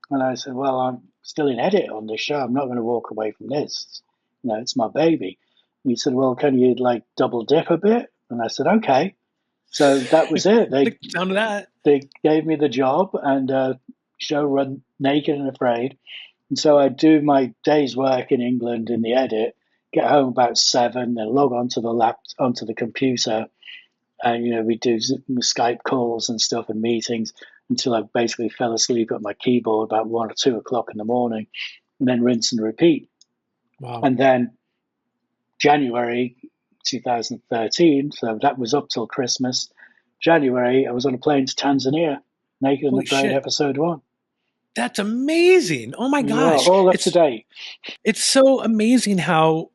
And I said, "Well, I'm still in edit on this show. I'm not going to walk away from this. It's my baby." And he said, "Well, can you like double dip a bit?" And I said, "Okay." So that was it. The sound of that. They gave me the job, and show run Naked and Afraid. And so I do my day's work in England in the edit, get home about 7, then log onto the computer, and we do Skype calls and stuff and meetings until I basically fell asleep at my keyboard about 1 or 2 o'clock in the morning, and then rinse and repeat. Wow. And then January 2013, so that was up till Christmas. January, I was on a plane to Tanzania, Naked and Holy Afraid shit. episode 1. That's amazing. Oh my Yeah, gosh. all up to date. It's so amazing how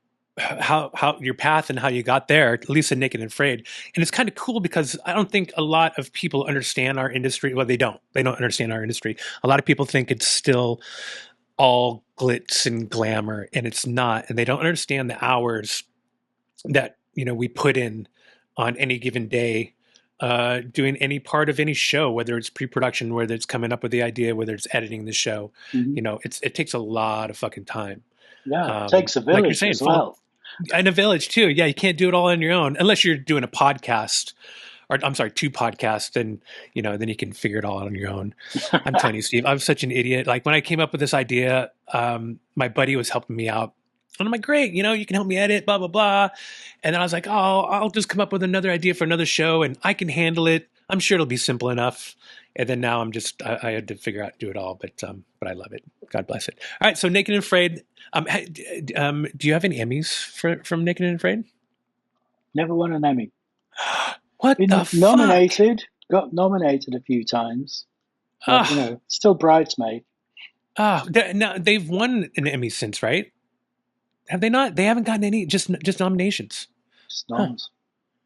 your path and how you got there, at least in Naked and Afraid. And it's kind of cool because I don't think a lot of people understand our industry. Well, they don't understand our industry. A lot of people think it's still all glitz and glamour, and it's not. And they don't understand the hours that we put in on any given day, doing any part of any show, whether it's pre-production, whether it's coming up with the idea, whether it's editing the show. Mm-hmm. It takes a lot of fucking time. Yeah, it takes a Like you're village saying, as well. and a village too. Yeah, you can't do it all on your own unless you're doing a podcast, or I'm sorry, 2 podcasts, and then you can figure it all out on your own. I'm telling you, Steve, I'm such an idiot. Like when I came up with this idea, my buddy was helping me out. And I'm like, great, you can help me edit, blah, blah, blah. And then I was like, oh, I'll just come up with another idea for another show and I can handle it. I'm sure it'll be simple enough. And then now I had to figure out, do it all, but I love it. God bless it. All right. So Naked and Afraid. Do you have any Emmys from Naked and Afraid? Never won an Emmy. What Been the nominated, got nominated a few times. But, still bridesmaid. Now they've won an Emmy since, right? Have they not? They haven't gotten any, just nominations. Just noms.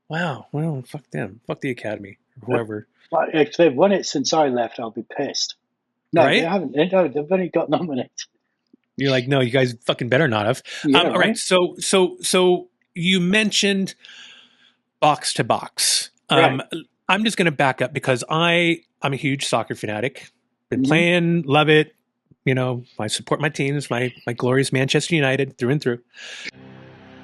Wow. Well, fuck them. Fuck the Academy. Whoever. But if they've won it since I left, I'll be pissed. No, right? They haven't. No, they've only got nominated. You're like, no, you guys fucking better not have. Yeah, all right. So you mentioned Box to Box. Right. I'm just going to back up because I'm a huge soccer fanatic. Been playing, love it. I support my teams, my glorious Manchester United through and through.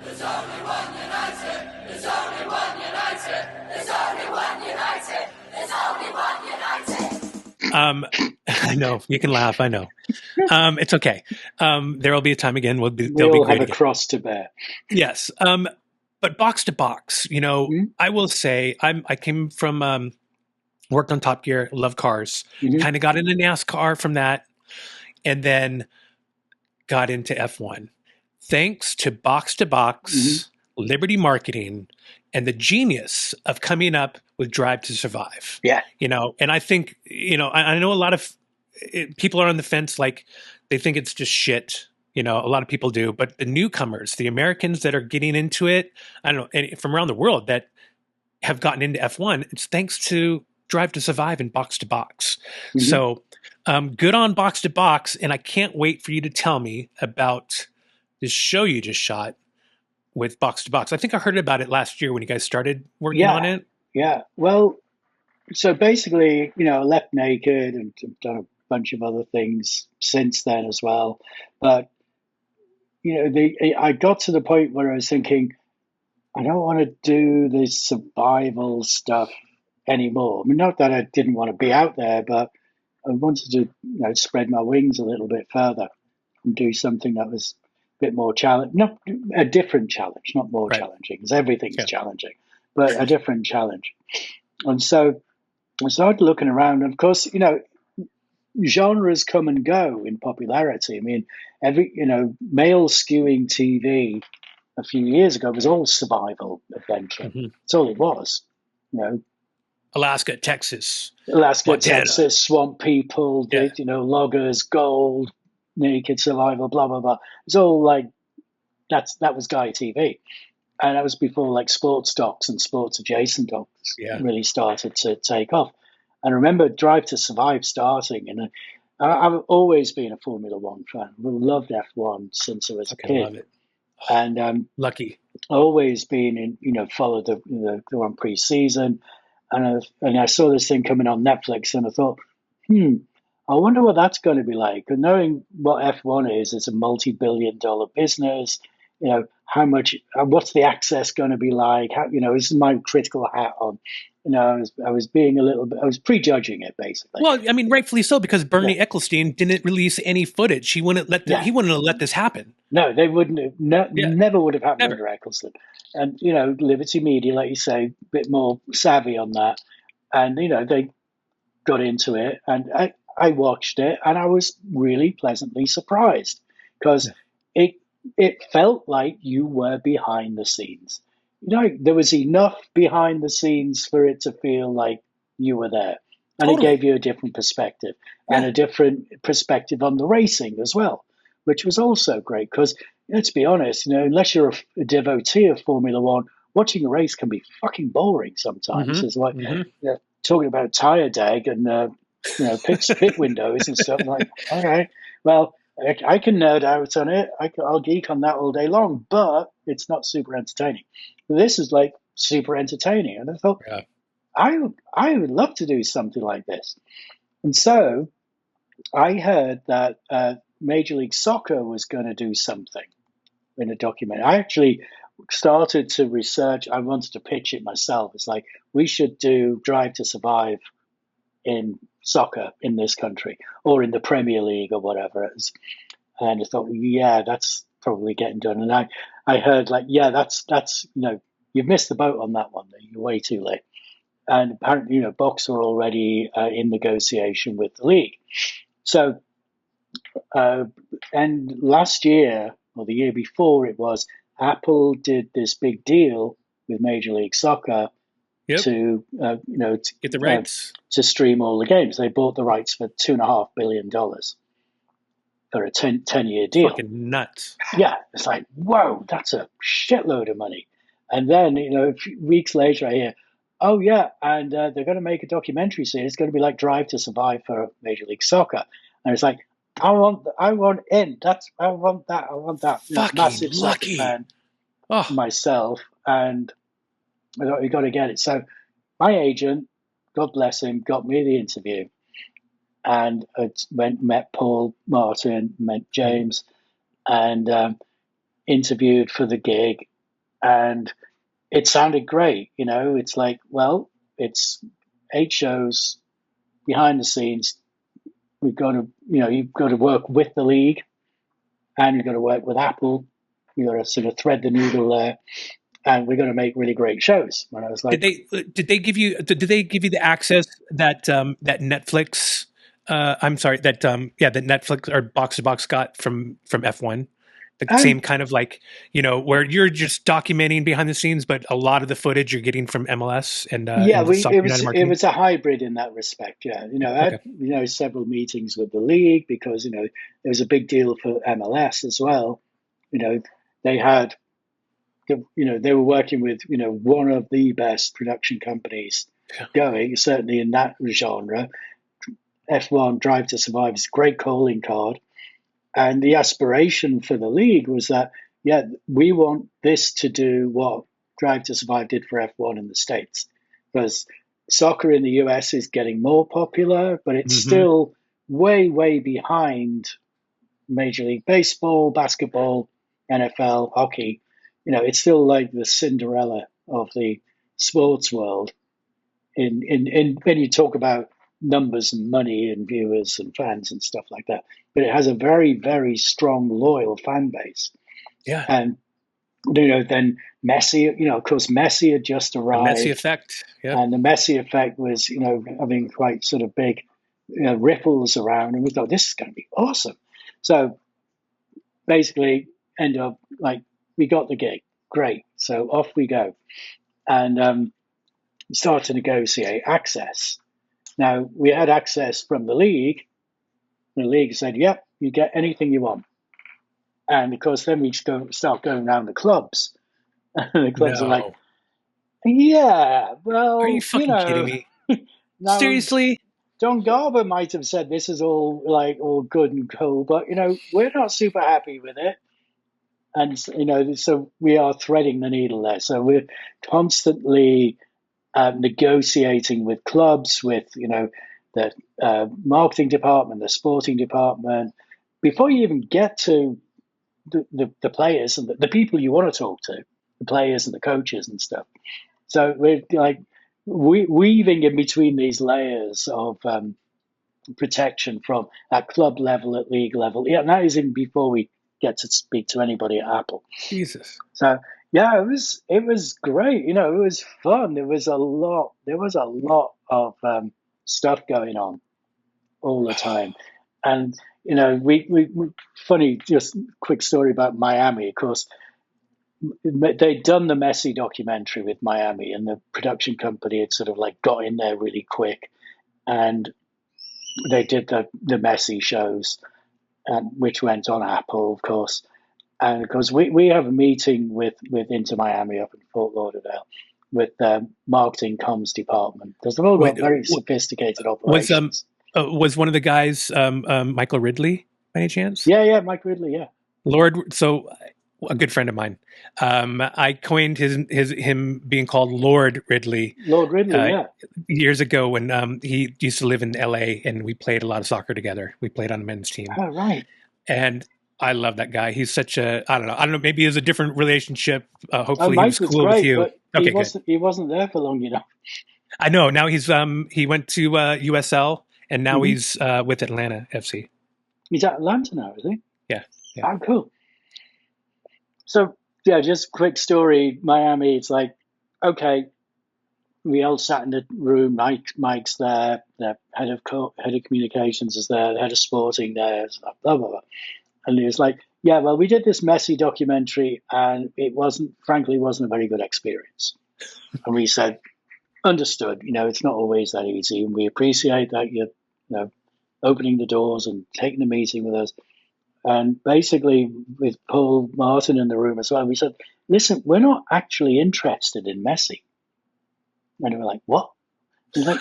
There's only one United. There's only one United. There's only one United. There's only one United. I know you can laugh. I know. It's okay. There will be a time again. We they'll all be great have a again. cross to bear. Yes. But Box to Box, I will say I came from worked on Top Gear, love cars, kind of got into NASCAR from that. And then got into F1. Thanks to Box, Liberty Marketing, and the genius of coming up with Drive to Survive. Yeah. And I think, I know a lot of people are on the fence, like they think it's just shit. A lot of people do. But the newcomers, the Americans that are getting into it, I don't know, and from around the world that have gotten into F1, it's thanks to Drive to Survive and Box to Box. So good on Box to Box, and I can't wait for you to tell me about this show you just shot with Box to Box. I think I heard about it last year when you guys started working on it. Yeah. Well, so basically, I left Naked and done a bunch of other things since then as well. But, I got to the point where I was thinking, I don't want to do this survival stuff anymore. I mean, not that I didn't want to be out there, but I wanted to spread my wings a little bit further and do something that was a bit more challenging, not a different challenge, not more challenging, because everything's challenging, but a different challenge. And so I started looking around, and of course, genres come and go in popularity. I mean, male skewing TV a few years ago was all survival adventure. That's all it was. Alaska, Texas, Montana. Texas, swamp people, loggers, gold, naked survival, blah blah blah. It's all like that was Guy TV, and that was before like sports docs and sports adjacent docs Yeah. really started to take off. And I remember Drive to Survive starting, and I've always been a Formula One fan. I loved F1 since I was a Fucking kid, love it. and Lucky. always been in, followed the Grand Prix season, and I saw this thing coming on Netflix, and I thought, I wonder what that's going to be like. And knowing what F1 is, it's a multi-billion-dollar business. How much? What's the access going to be like? How, this is my critical hat on. I was being a little bit. I was prejudging it basically. Well, I mean, rightfully so, because Bernie Ecclestone didn't release any footage. He wouldn't let he wouldn't have let this happen. No, they wouldn't have. Never would have happened Never. under Eccleston. And Liberty Media, like you say, a bit more savvy on that. And they got into it, and I watched it, and I was really pleasantly surprised because it felt like you were behind the scenes. There was enough behind the scenes for it to feel like you were there, and Totally. it gave you a different perspective and a different perspective on the racing as well, which was also great because let's be honest, unless you're a devotee of Formula One, watching a race can be fucking boring sometimes. It's like talking about tire deg and pit windows and stuff. Like, okay, well, I can nerd out on it. I'll geek on that all day long, but it's not super entertaining. This is like super entertaining, and I thought I would love to do something like this. And so I heard that Major League Soccer was going to do something in a documentary. I actually started to research. I wanted to pitch it myself. It's like, we should do Drive to Survive in soccer in this country or in the Premier League or whatever it is. And I thought, yeah, that's probably getting done. And I heard like, yeah, that's you've missed the boat on that one. You're way too late. And apparently, Box are already in negotiation with the league. So, and last year or the year before it was, Apple did this big deal with Major League Soccer to get the rights to stream all the games. They bought the rights for $2.5 billion for a 10-year deal. Fucking nuts. Yeah, it's like, whoa, that's a shitload of money. And then a few weeks later, I hear, oh yeah, and they're going to make a documentary series. It's going to be like Drive to Survive for Major League Soccer. And it's like, I want in. I want that. Fucking massive lucky. soccer fan myself, and I thought, you got to get it. So my agent, God bless him, got me the interview, and I met Paul Martin, met James, and interviewed for the gig, and it sounded great. It's like, well, it's 8 shows behind the scenes. We've got to, you've got to work with the league, and you've got to work with Apple. You've got to sort of thread the needle there, and we're going to make really great shows. And I was like, did they give you the access that that Netflix? I'm sorry, that that Netflix or Box to Box got from F1. The same kind of like, where you're just documenting behind the scenes, but a lot of the footage you're getting from MLS and it was a hybrid in that respect. Yeah, I had several meetings with the league because it was a big deal for MLS as well. They had, they were working with one of the best production companies going, certainly in that genre. F1 Drive to Survive is a great calling card. And the aspiration for the league was that, we want this to do what Drive to Survive did for F1 in the States. Because soccer in the US is getting more popular, but it's still way, way behind Major League Baseball, basketball, NFL, hockey. It's still like the Cinderella of the sports world. In when you talk about numbers and money and viewers and fans and stuff like that, but it has a very, very strong, loyal fan base. Yeah, and then Messi, of course, Messi had just arrived. The Messi effect, and the Messi effect was, having quite sort of big, ripples around, and we thought this is going to be awesome. So basically, end up like we got the gig, great. So off we go, and start to negotiate access. Now, we had access from the league. The league said, yep, You get anything you want. And of course, then we start going around the clubs. And the clubs are like, No. yeah, Are you well, fucking kidding me? now Seriously? John Garber might have said this is all good and cool, but we're not super happy with it. And so we are threading the needle there. So we're constantly negotiating with clubs, with the marketing department, the sporting department, before you even get to the players and the people you want to talk to, the players and the coaches and stuff. So we're like weaving in between these layers of protection from at club level, at league level. Yeah, and that is even before we get to speak to anybody at Apple. Jesus. So yeah, it was great. It was fun. There was a lot of stuff going on all the time, and we funny. Just quick story about Miami. Of course, they'd done the Messi documentary with Miami, and the production company had sort of like got in there really quick, and they did the Messi shows, which went on Apple, of course. And because we have a meeting with Inter Miami up in Fort Lauderdale with the marketing comms department, because they've all got Wait, very sophisticated was operations. was one of the guys Michael Ridley by any chance? Yeah, Mike Ridley, yeah. Lord, so a good friend of mine. I coined him being called Lord Ridley Lord Ridley, yeah. years ago when he used to live in LA and we played a lot of soccer together. We played on a men's team. Oh, right. And I love that guy. He's such a I don't know. Maybe it was a different relationship. Hopefully, he Mike was cool great, with you. but Okay, good. he wasn't there for long enough. I know. Now he went to USL and now Mhm. he's with Atlanta FC. He's at Atlanta now, is he? Yeah. Oh, cool. So yeah, just quick story. Miami. It's like, okay, we all sat in the room. Mike's there. The head of communications is there. The head of sporting there. Blah blah blah. And he was like, yeah, well, we did this Messi documentary, and it frankly, wasn't a very good experience. And we said, understood. It's not always that easy, and we appreciate that you're, opening the doors and taking the meeting with us. And basically, with Paul Martin in the room as well, we said, listen, we're not actually interested in Messi. And they were like, what? Like,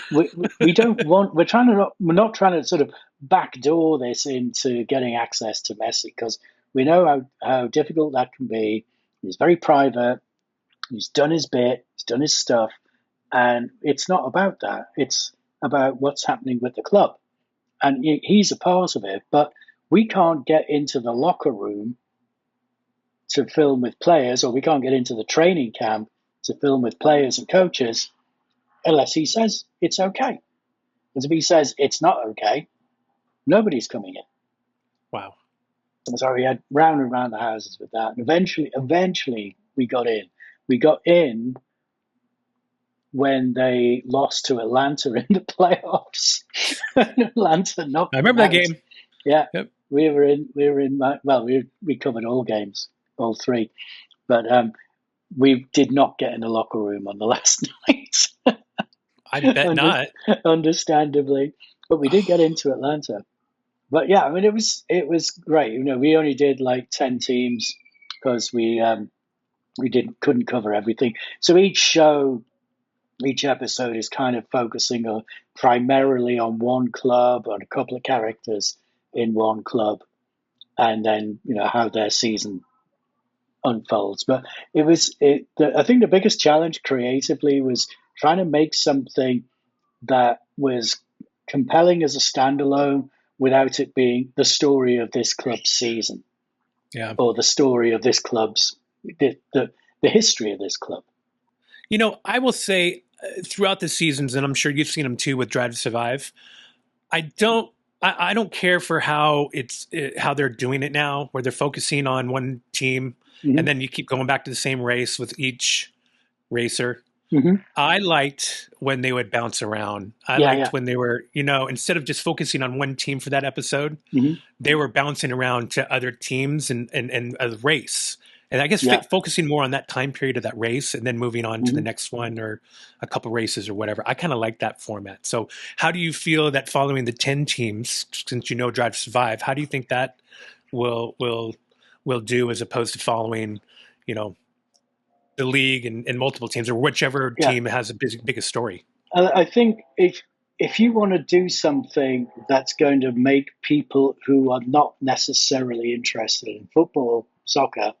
we don't want. We're not trying to sort of backdoor this into getting access to Messi, because we know how difficult that can be. He's very private. He's done his bit. He's done his stuff, and it's not about that. It's about what's happening with the club, and he's a part of it. But we can't get into the locker room to film with players, or we can't get into the training camp to film with players and coaches unless he says it's okay. Because if he says it's not okay, nobody's coming in. Wow. So we had round and round the houses with that. And eventually we got in. We got in when they lost to Atlanta in the playoffs. Atlanta knocked I remember them that out. game. Yeah, Yep. we covered all games, all three. But we did not get in the locker room on the last night. I bet not. Understandably. But we did get into Atlanta. But yeah, I mean, it was great. We only did like 10 teams because we couldn't cover everything. So each episode is kind of focusing primarily on one club, on a couple of characters in one club, and then how their season unfolds. But I think the biggest challenge creatively was trying to make something that was compelling as a standalone without it being the story of this club's season, or the story of this club's the history of this club. I will say throughout the seasons, and I'm sure you've seen them too with Drive to Survive, I don't care for how how they're doing it now, where they're focusing on one team and then you keep going back to the same race with each racer. I liked when they would bounce around. I liked when they were, instead of just focusing on one team for that episode, they were bouncing around to other teams and a race. And I guess Yeah. focusing more on that time period of that race and then moving on to the Mhm. next one or a couple races or whatever. I kind of like that format. So how do you feel that following the 10 teams, since you know Drive to Survive, how do you think that will do as opposed to following, you know, the league and multiple teams or whichever Yeah. team has the biggest story? I think if you want to do something that's going to make people who are not necessarily interested in football, soccer,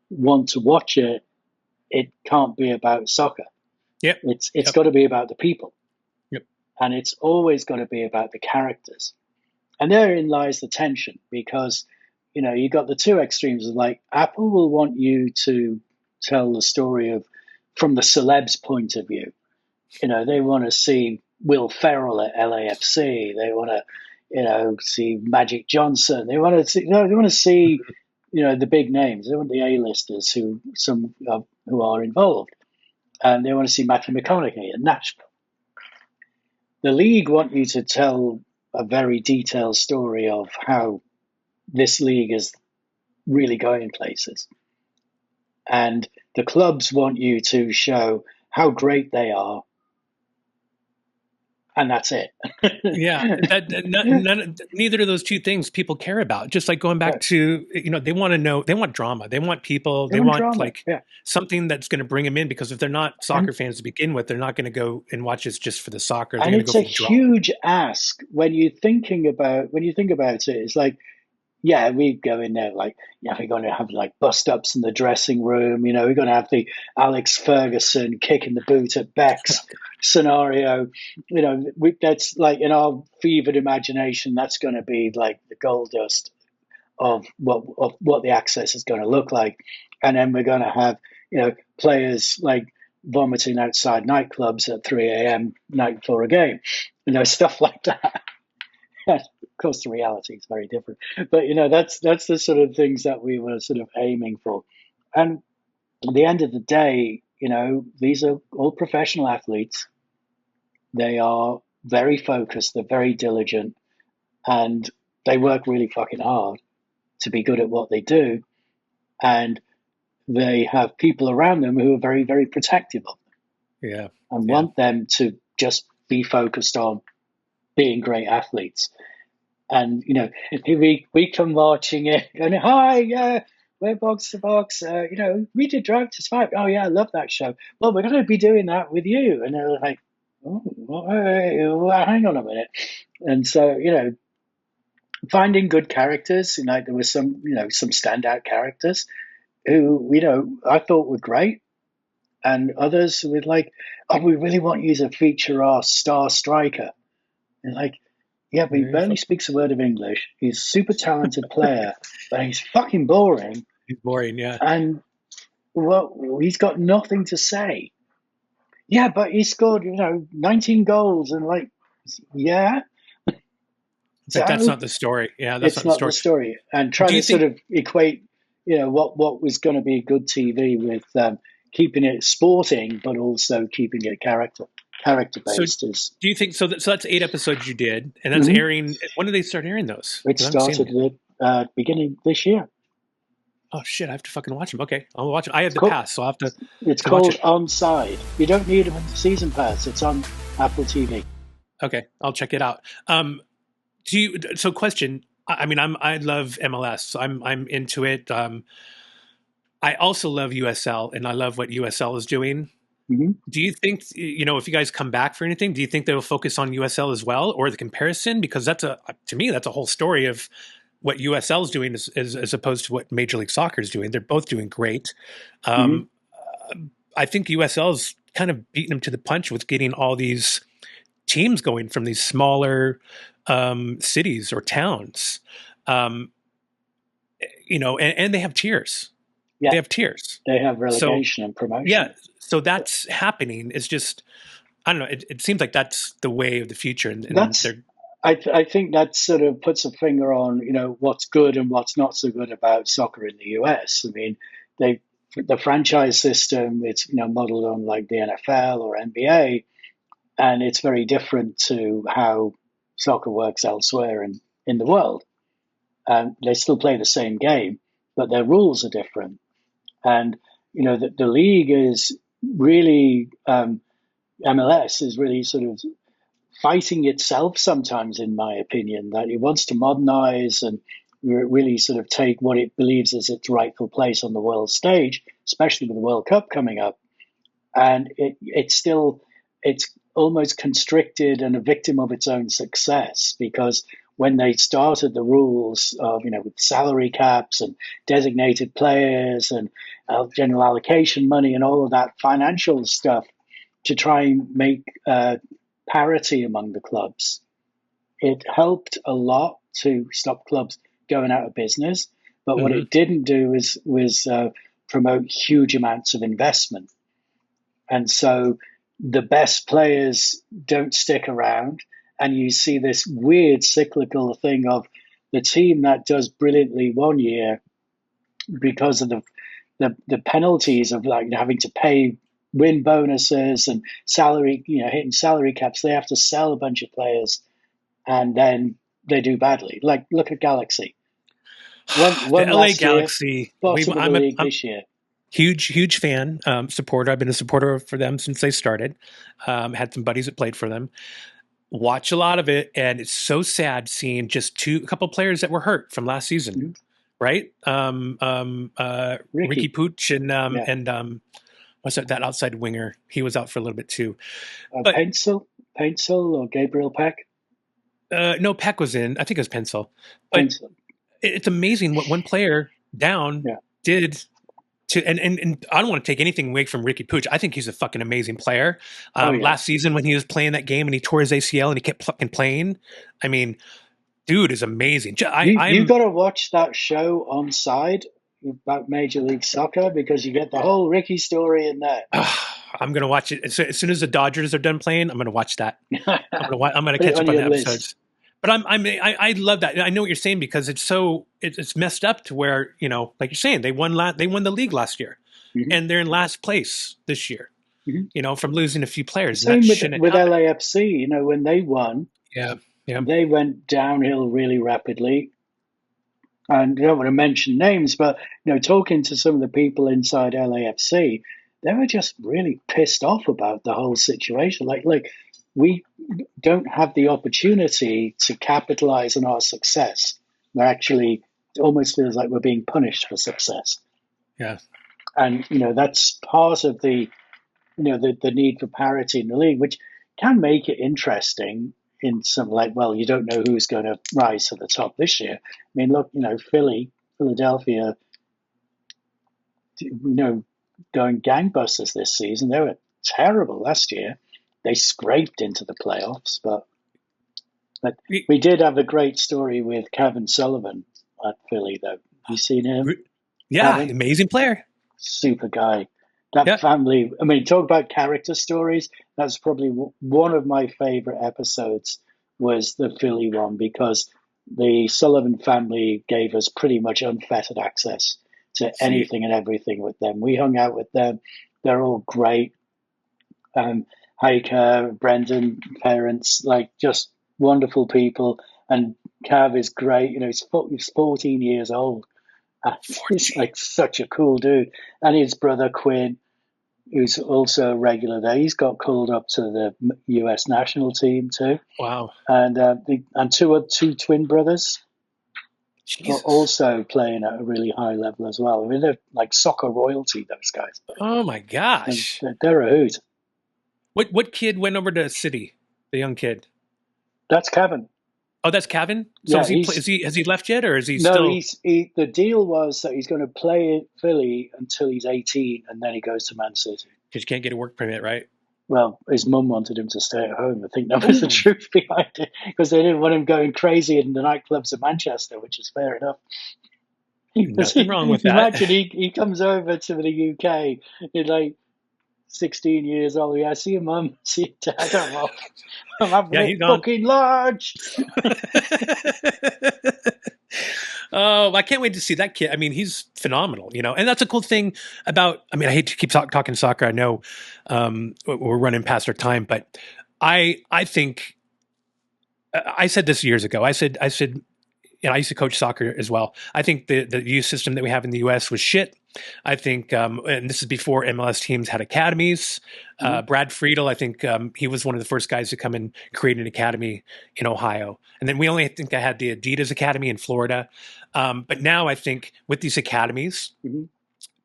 want to watch it, it can't be about soccer. Yep. It's Yep. got to be about the people, Yep. and it's always got to be about the characters. And therein lies the tension, because you got the two extremes of, like, Apple will want you to tell the story of from the celeb's point of view. They want to see Will Ferrell at LAFC. They want to, see Magic Johnson. They want to see, they want to see, the big names. They want the A-listers who are involved, and they want to see Matthew McConaughey in Nashville. The league want you to tell a very detailed story of how this league is really going places, and the clubs want you to show how great they are, and that's it. Yeah, neither of those two things people care about. Just like going back Right. to, they want to know, they want drama, they want people, They they want want drama, like yeah. something that's going to bring them in. Because if they're not And soccer fans to begin with, they're not going to go and watch this just for the soccer. They're and going to go it's a for the drama. huge ask when you think about it. It's like, yeah, we go in there like, yeah, we're going to have like bust ups in the dressing room. We're going to have the Alex Ferguson kicking the boot at Beck's scenario. That's like, in our fevered imagination, that's going to be like the gold dust of what the access is going to look like. And then we're going to have, players like vomiting outside nightclubs at 3 a.m. night before a game, stuff like that. Of course, the reality is very different, but that's the sort of things that we were sort of aiming for. And at the end of the day, these are all professional athletes. They are very focused. They're very diligent, and they work really fucking hard to be good at what they do. And they have people around them who are very, very protective of them Yeah, and yeah. want them to just be focused on being great athletes. And we come marching in, going, "Hi, yeah, we're Box to Box. We did Drive to Survive. Oh yeah, I love that show. Well, we're going to be doing that with you." And they're like, "Oh, well, hang on a minute." And so finding good characters. There were some standout characters who I thought were great, and others with like, "Oh, we really want you to feature our star striker." And like, yeah, but he barely speaks a word of English. He's a super talented player, but he's fucking boring. He's boring. Yeah, And he's got nothing to say. Yeah, but he scored 19 goals, and like, yeah. but that's So not the story. Yeah, that's it's not the not the story. story. And trying Do you to sort think? of equate, what was going to be good TV with keeping it sporting, but also keeping it character So, based is. do you think so? So that's 8 episodes you did, and that's Mhm. airing. When do they start airing those? It Because I haven't seen them started yet. at the beginning this year. Oh shit! I have to fucking watch them. Okay, I'll watch them. I had It's the called, pass, so I'll have it's to watch called it. Onside. You don't need a season pass. It's on Apple TV. Okay, I'll check it out. Do you? So, question. I mean, I love MLS. So I'm into it. I also love USL, and I love what USL is doing. Mm-hmm. Do you think, if you guys come back for anything, do you think they'll focus on USL as well, or the comparison? Because to me, that's a whole story of what USL is doing as opposed to what Major League Soccer is doing. They're both doing great. Mm-hmm. I think USL is kind of beating them to the punch with getting all these teams going from these smaller cities or towns. And they have tiers. Yeah, They have tiers. they have So relegation and promotion. yeah, so that's happening. It's just, I don't know. It seems like that's the way of the future, and That's they're I think that sort of puts a finger on what's good and what's not so good about soccer in the US. I mean, the franchise system, it's modeled on like the NFL or NBA, and it's very different to how soccer works elsewhere in the world. They still play the same game, but their rules are different. And, the league is really, MLS is really sort of fighting itself sometimes, in my opinion, that it wants to modernize and really sort of take what it believes is its rightful place on the world stage, especially with the World Cup coming up. And it's almost constricted and a victim of its own success, because when they started the rules of, with salary caps and designated players and general allocation money and all of that financial stuff to try and make parity among the clubs, it helped a lot to stop clubs going out of business. But what it didn't do was promote huge amounts of investment. And so the best players don't stick around. And you see this weird cyclical thing of the team that does brilliantly one year, because of the penalties of like having to pay win bonuses and salary, hitting salary caps, they have to sell a bunch of players, and then they do badly. Like, look at Galaxy. One the LA last Galaxy. year, bottom of the league this year. Huge fan, supporter. I've been a supporter for them since they started. Had some buddies that played for them. Watch a lot of it, and it's so sad seeing just a couple players that were hurt from last season, right? Ricky Pooch and what's that outside winger? He was out for a little bit too. Pencil or Gabriel Peck? No, Peck was in. I think it was Pencil. But it's amazing what one player down did. And I don't want to take anything away from Ricky Pooch. I think he's a fucking amazing player. Last season when he was playing that game and he tore his ACL and he kept fucking playing, I mean, dude is amazing. You've got to watch that show Onside about Major League Soccer, because you get the whole Ricky story in there. I'm going to watch it. As soon as the Dodgers are done playing, I'm going to watch that. I'm going to catch up on the episodes. But I love that. I know what you're saying, because it's messed up to where, like you're saying, they won the league last year, and they're in last place this year, from losing a few players. Same with LAFC, when they won, they went downhill really rapidly. And I don't want to mention names, but, talking to some of the people inside LAFC, they were just really pissed off about the whole situation. Like we don't have the opportunity to capitalize on our success. We're actually, it almost feels like we're being punished for success. Yeah. And, that's part of the need for parity in the league, which can make it interesting in some you don't know who's going to rise to the top this year. I mean, look, Philadelphia, going gangbusters this season. They were terrible last year. They scraped into the playoffs, but we did have a great story with Kevin Sullivan at Philly, though. You seen him? Yeah, Kevin? Amazing player. Super guy. That family, I mean, talk about character stories. That's probably one of my favorite episodes, was the Philly one, because the Sullivan family gave us pretty much unfettered access to anything and everything with them. We hung out with them. They're all great. Heike, Brendan, parents, just wonderful people. And Cav is great. He's 14 years old. He's such a cool dude. And his brother Quinn, who's also a regular there. He's got called up to the US national team too. Wow. And two twin brothers Jesus. are also playing at a really high level as well. I mean, they're like soccer royalty, those guys. Oh my gosh. They're a hoot. What kid went over to City? The young kid. That's Kevin. Oh, that's Kevin. So has he left yet, or is he still? No, the deal was that he's going to play at Philly until he's 18, and then he goes to Man City. Because you can't get a work permit, right? Well, his mum wanted him to stay at home. I think that was the truth behind it, because they didn't want him going crazy in the nightclubs of Manchester, which is fair enough. Nothing wrong with that. Imagine he comes over to the UK in 16 years old. Yeah, see your mum, see your dad. I'm having it fucking large. Oh, I can't wait to see that kid. I mean, he's phenomenal, and that's a cool thing about, I hate to keep talking soccer. I know we're running past our time, but I think, I said this years ago. I said, I used to coach soccer as well. I think the youth system that we have in the US was shit. I think, and this is before MLS teams had academies. Brad Friedel, I think he was one of the first guys to come and create an academy in Ohio. And then I think I had the Adidas Academy in Florida. But now I think with these academies,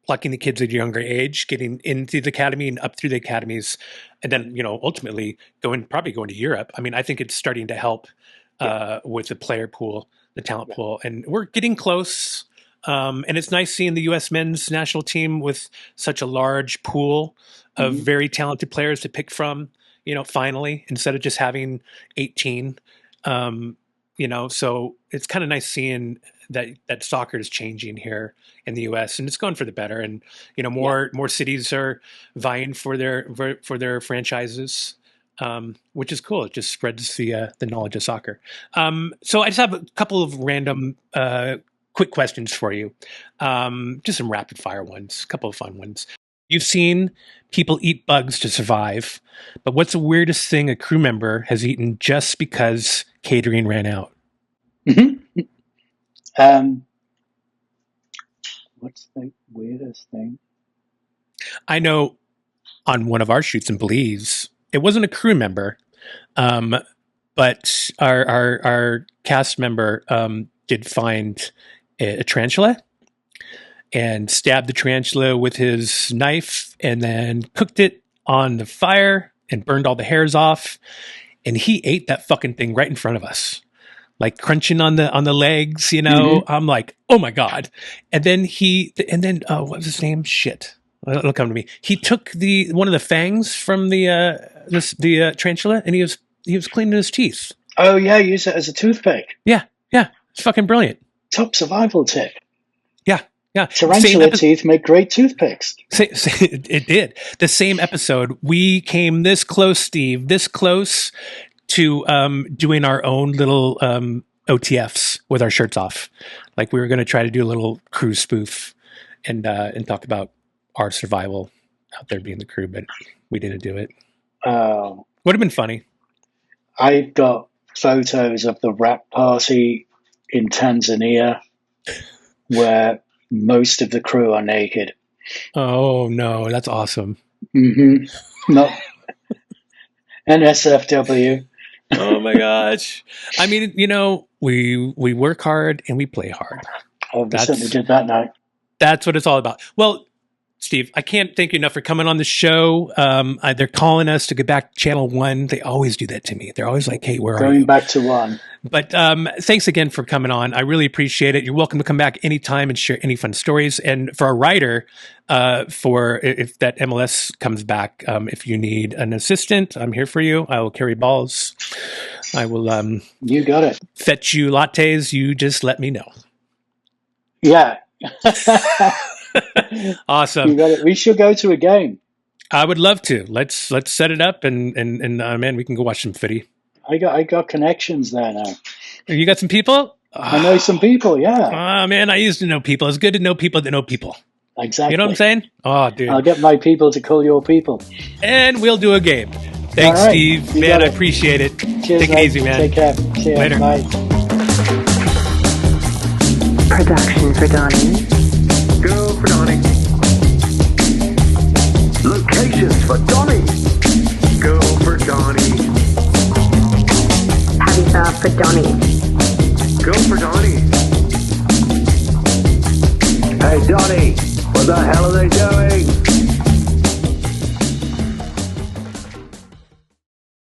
plucking the kids at a younger age, getting into the academy and up through the academies, and then, ultimately probably going to Europe. I mean, I think it's starting to help with the player pool, the talent pool. And we're getting close. And it's nice seeing the U.S. men's national team with such a large pool of very talented players to pick from, finally, instead of just having 18. So it's kind of nice seeing that soccer is changing here in the U.S. and it's going for the better. And, more cities are vying for their franchises, which is cool. It just spreads the knowledge of soccer. So I just have a couple of random quick questions for you. Just some rapid fire ones, a couple of fun ones. You've seen people eat bugs to survive, but what's the weirdest thing a crew member has eaten just because catering ran out? What's the weirdest thing? I know on one of our shoots in Belize, it wasn't a crew member, but our cast member did find a tarantula and stabbed the tarantula with his knife and then cooked it on the fire and burned all the hairs off. And he ate that fucking thing right in front of us, like crunching on the legs, I'm like, oh my God. And then what was his name? Shit. It'll come to me. He took one of the fangs from the tarantula and he was cleaning his teeth. Oh yeah. Use it as a toothpick. Yeah. It's fucking brilliant. Top survival tip. Yeah. Tarantula teeth make great toothpicks. It did. The same episode, we came this close, Steve, to doing our own little OTFs with our shirts off. Like we were going to try to do a little crew spoof and talk about our survival out there being the crew, but we didn't do it. Would have been funny. I've got photos of the rap party in Tanzania where most of the crew are naked. Oh no, that's awesome. Not NSFW. Oh my gosh. I mean, we work hard and we play hard. Oh, we certainly did that night. That's what it's all about. Well, Steve, I can't thank you enough for coming on the show. They're calling us to get back to Channel 1. They always do that to me. They're always like, hey, where are you? Going back to 1. But thanks again for coming on. I really appreciate it. You're welcome to come back anytime and share any fun stories. And for a writer, if that MLS comes back, if you need an assistant, I'm here for you. I will carry balls. I will you got it. Fetch you lattes. You just let me know. Yeah. Awesome. You got it. We should go to a game. I would love to. Let's set it up and man, we can go watch some footy. I got connections there now. You got some people? I know some people, yeah. Oh man, I used to know people. It's good to know people that know people. Exactly. You know what I'm saying? Oh, dude. I'll get my people to call your people. And we'll do a game. Thanks, right. Steve. Man, I appreciate it. Cheers, Take it easy, man. Take care. See you later. Bye. Production for Donny. Go for Donny. Locations for Donny. Go for Donny. Habitat for Donny. Go for Donny. Hey Donny, what the hell are they doing?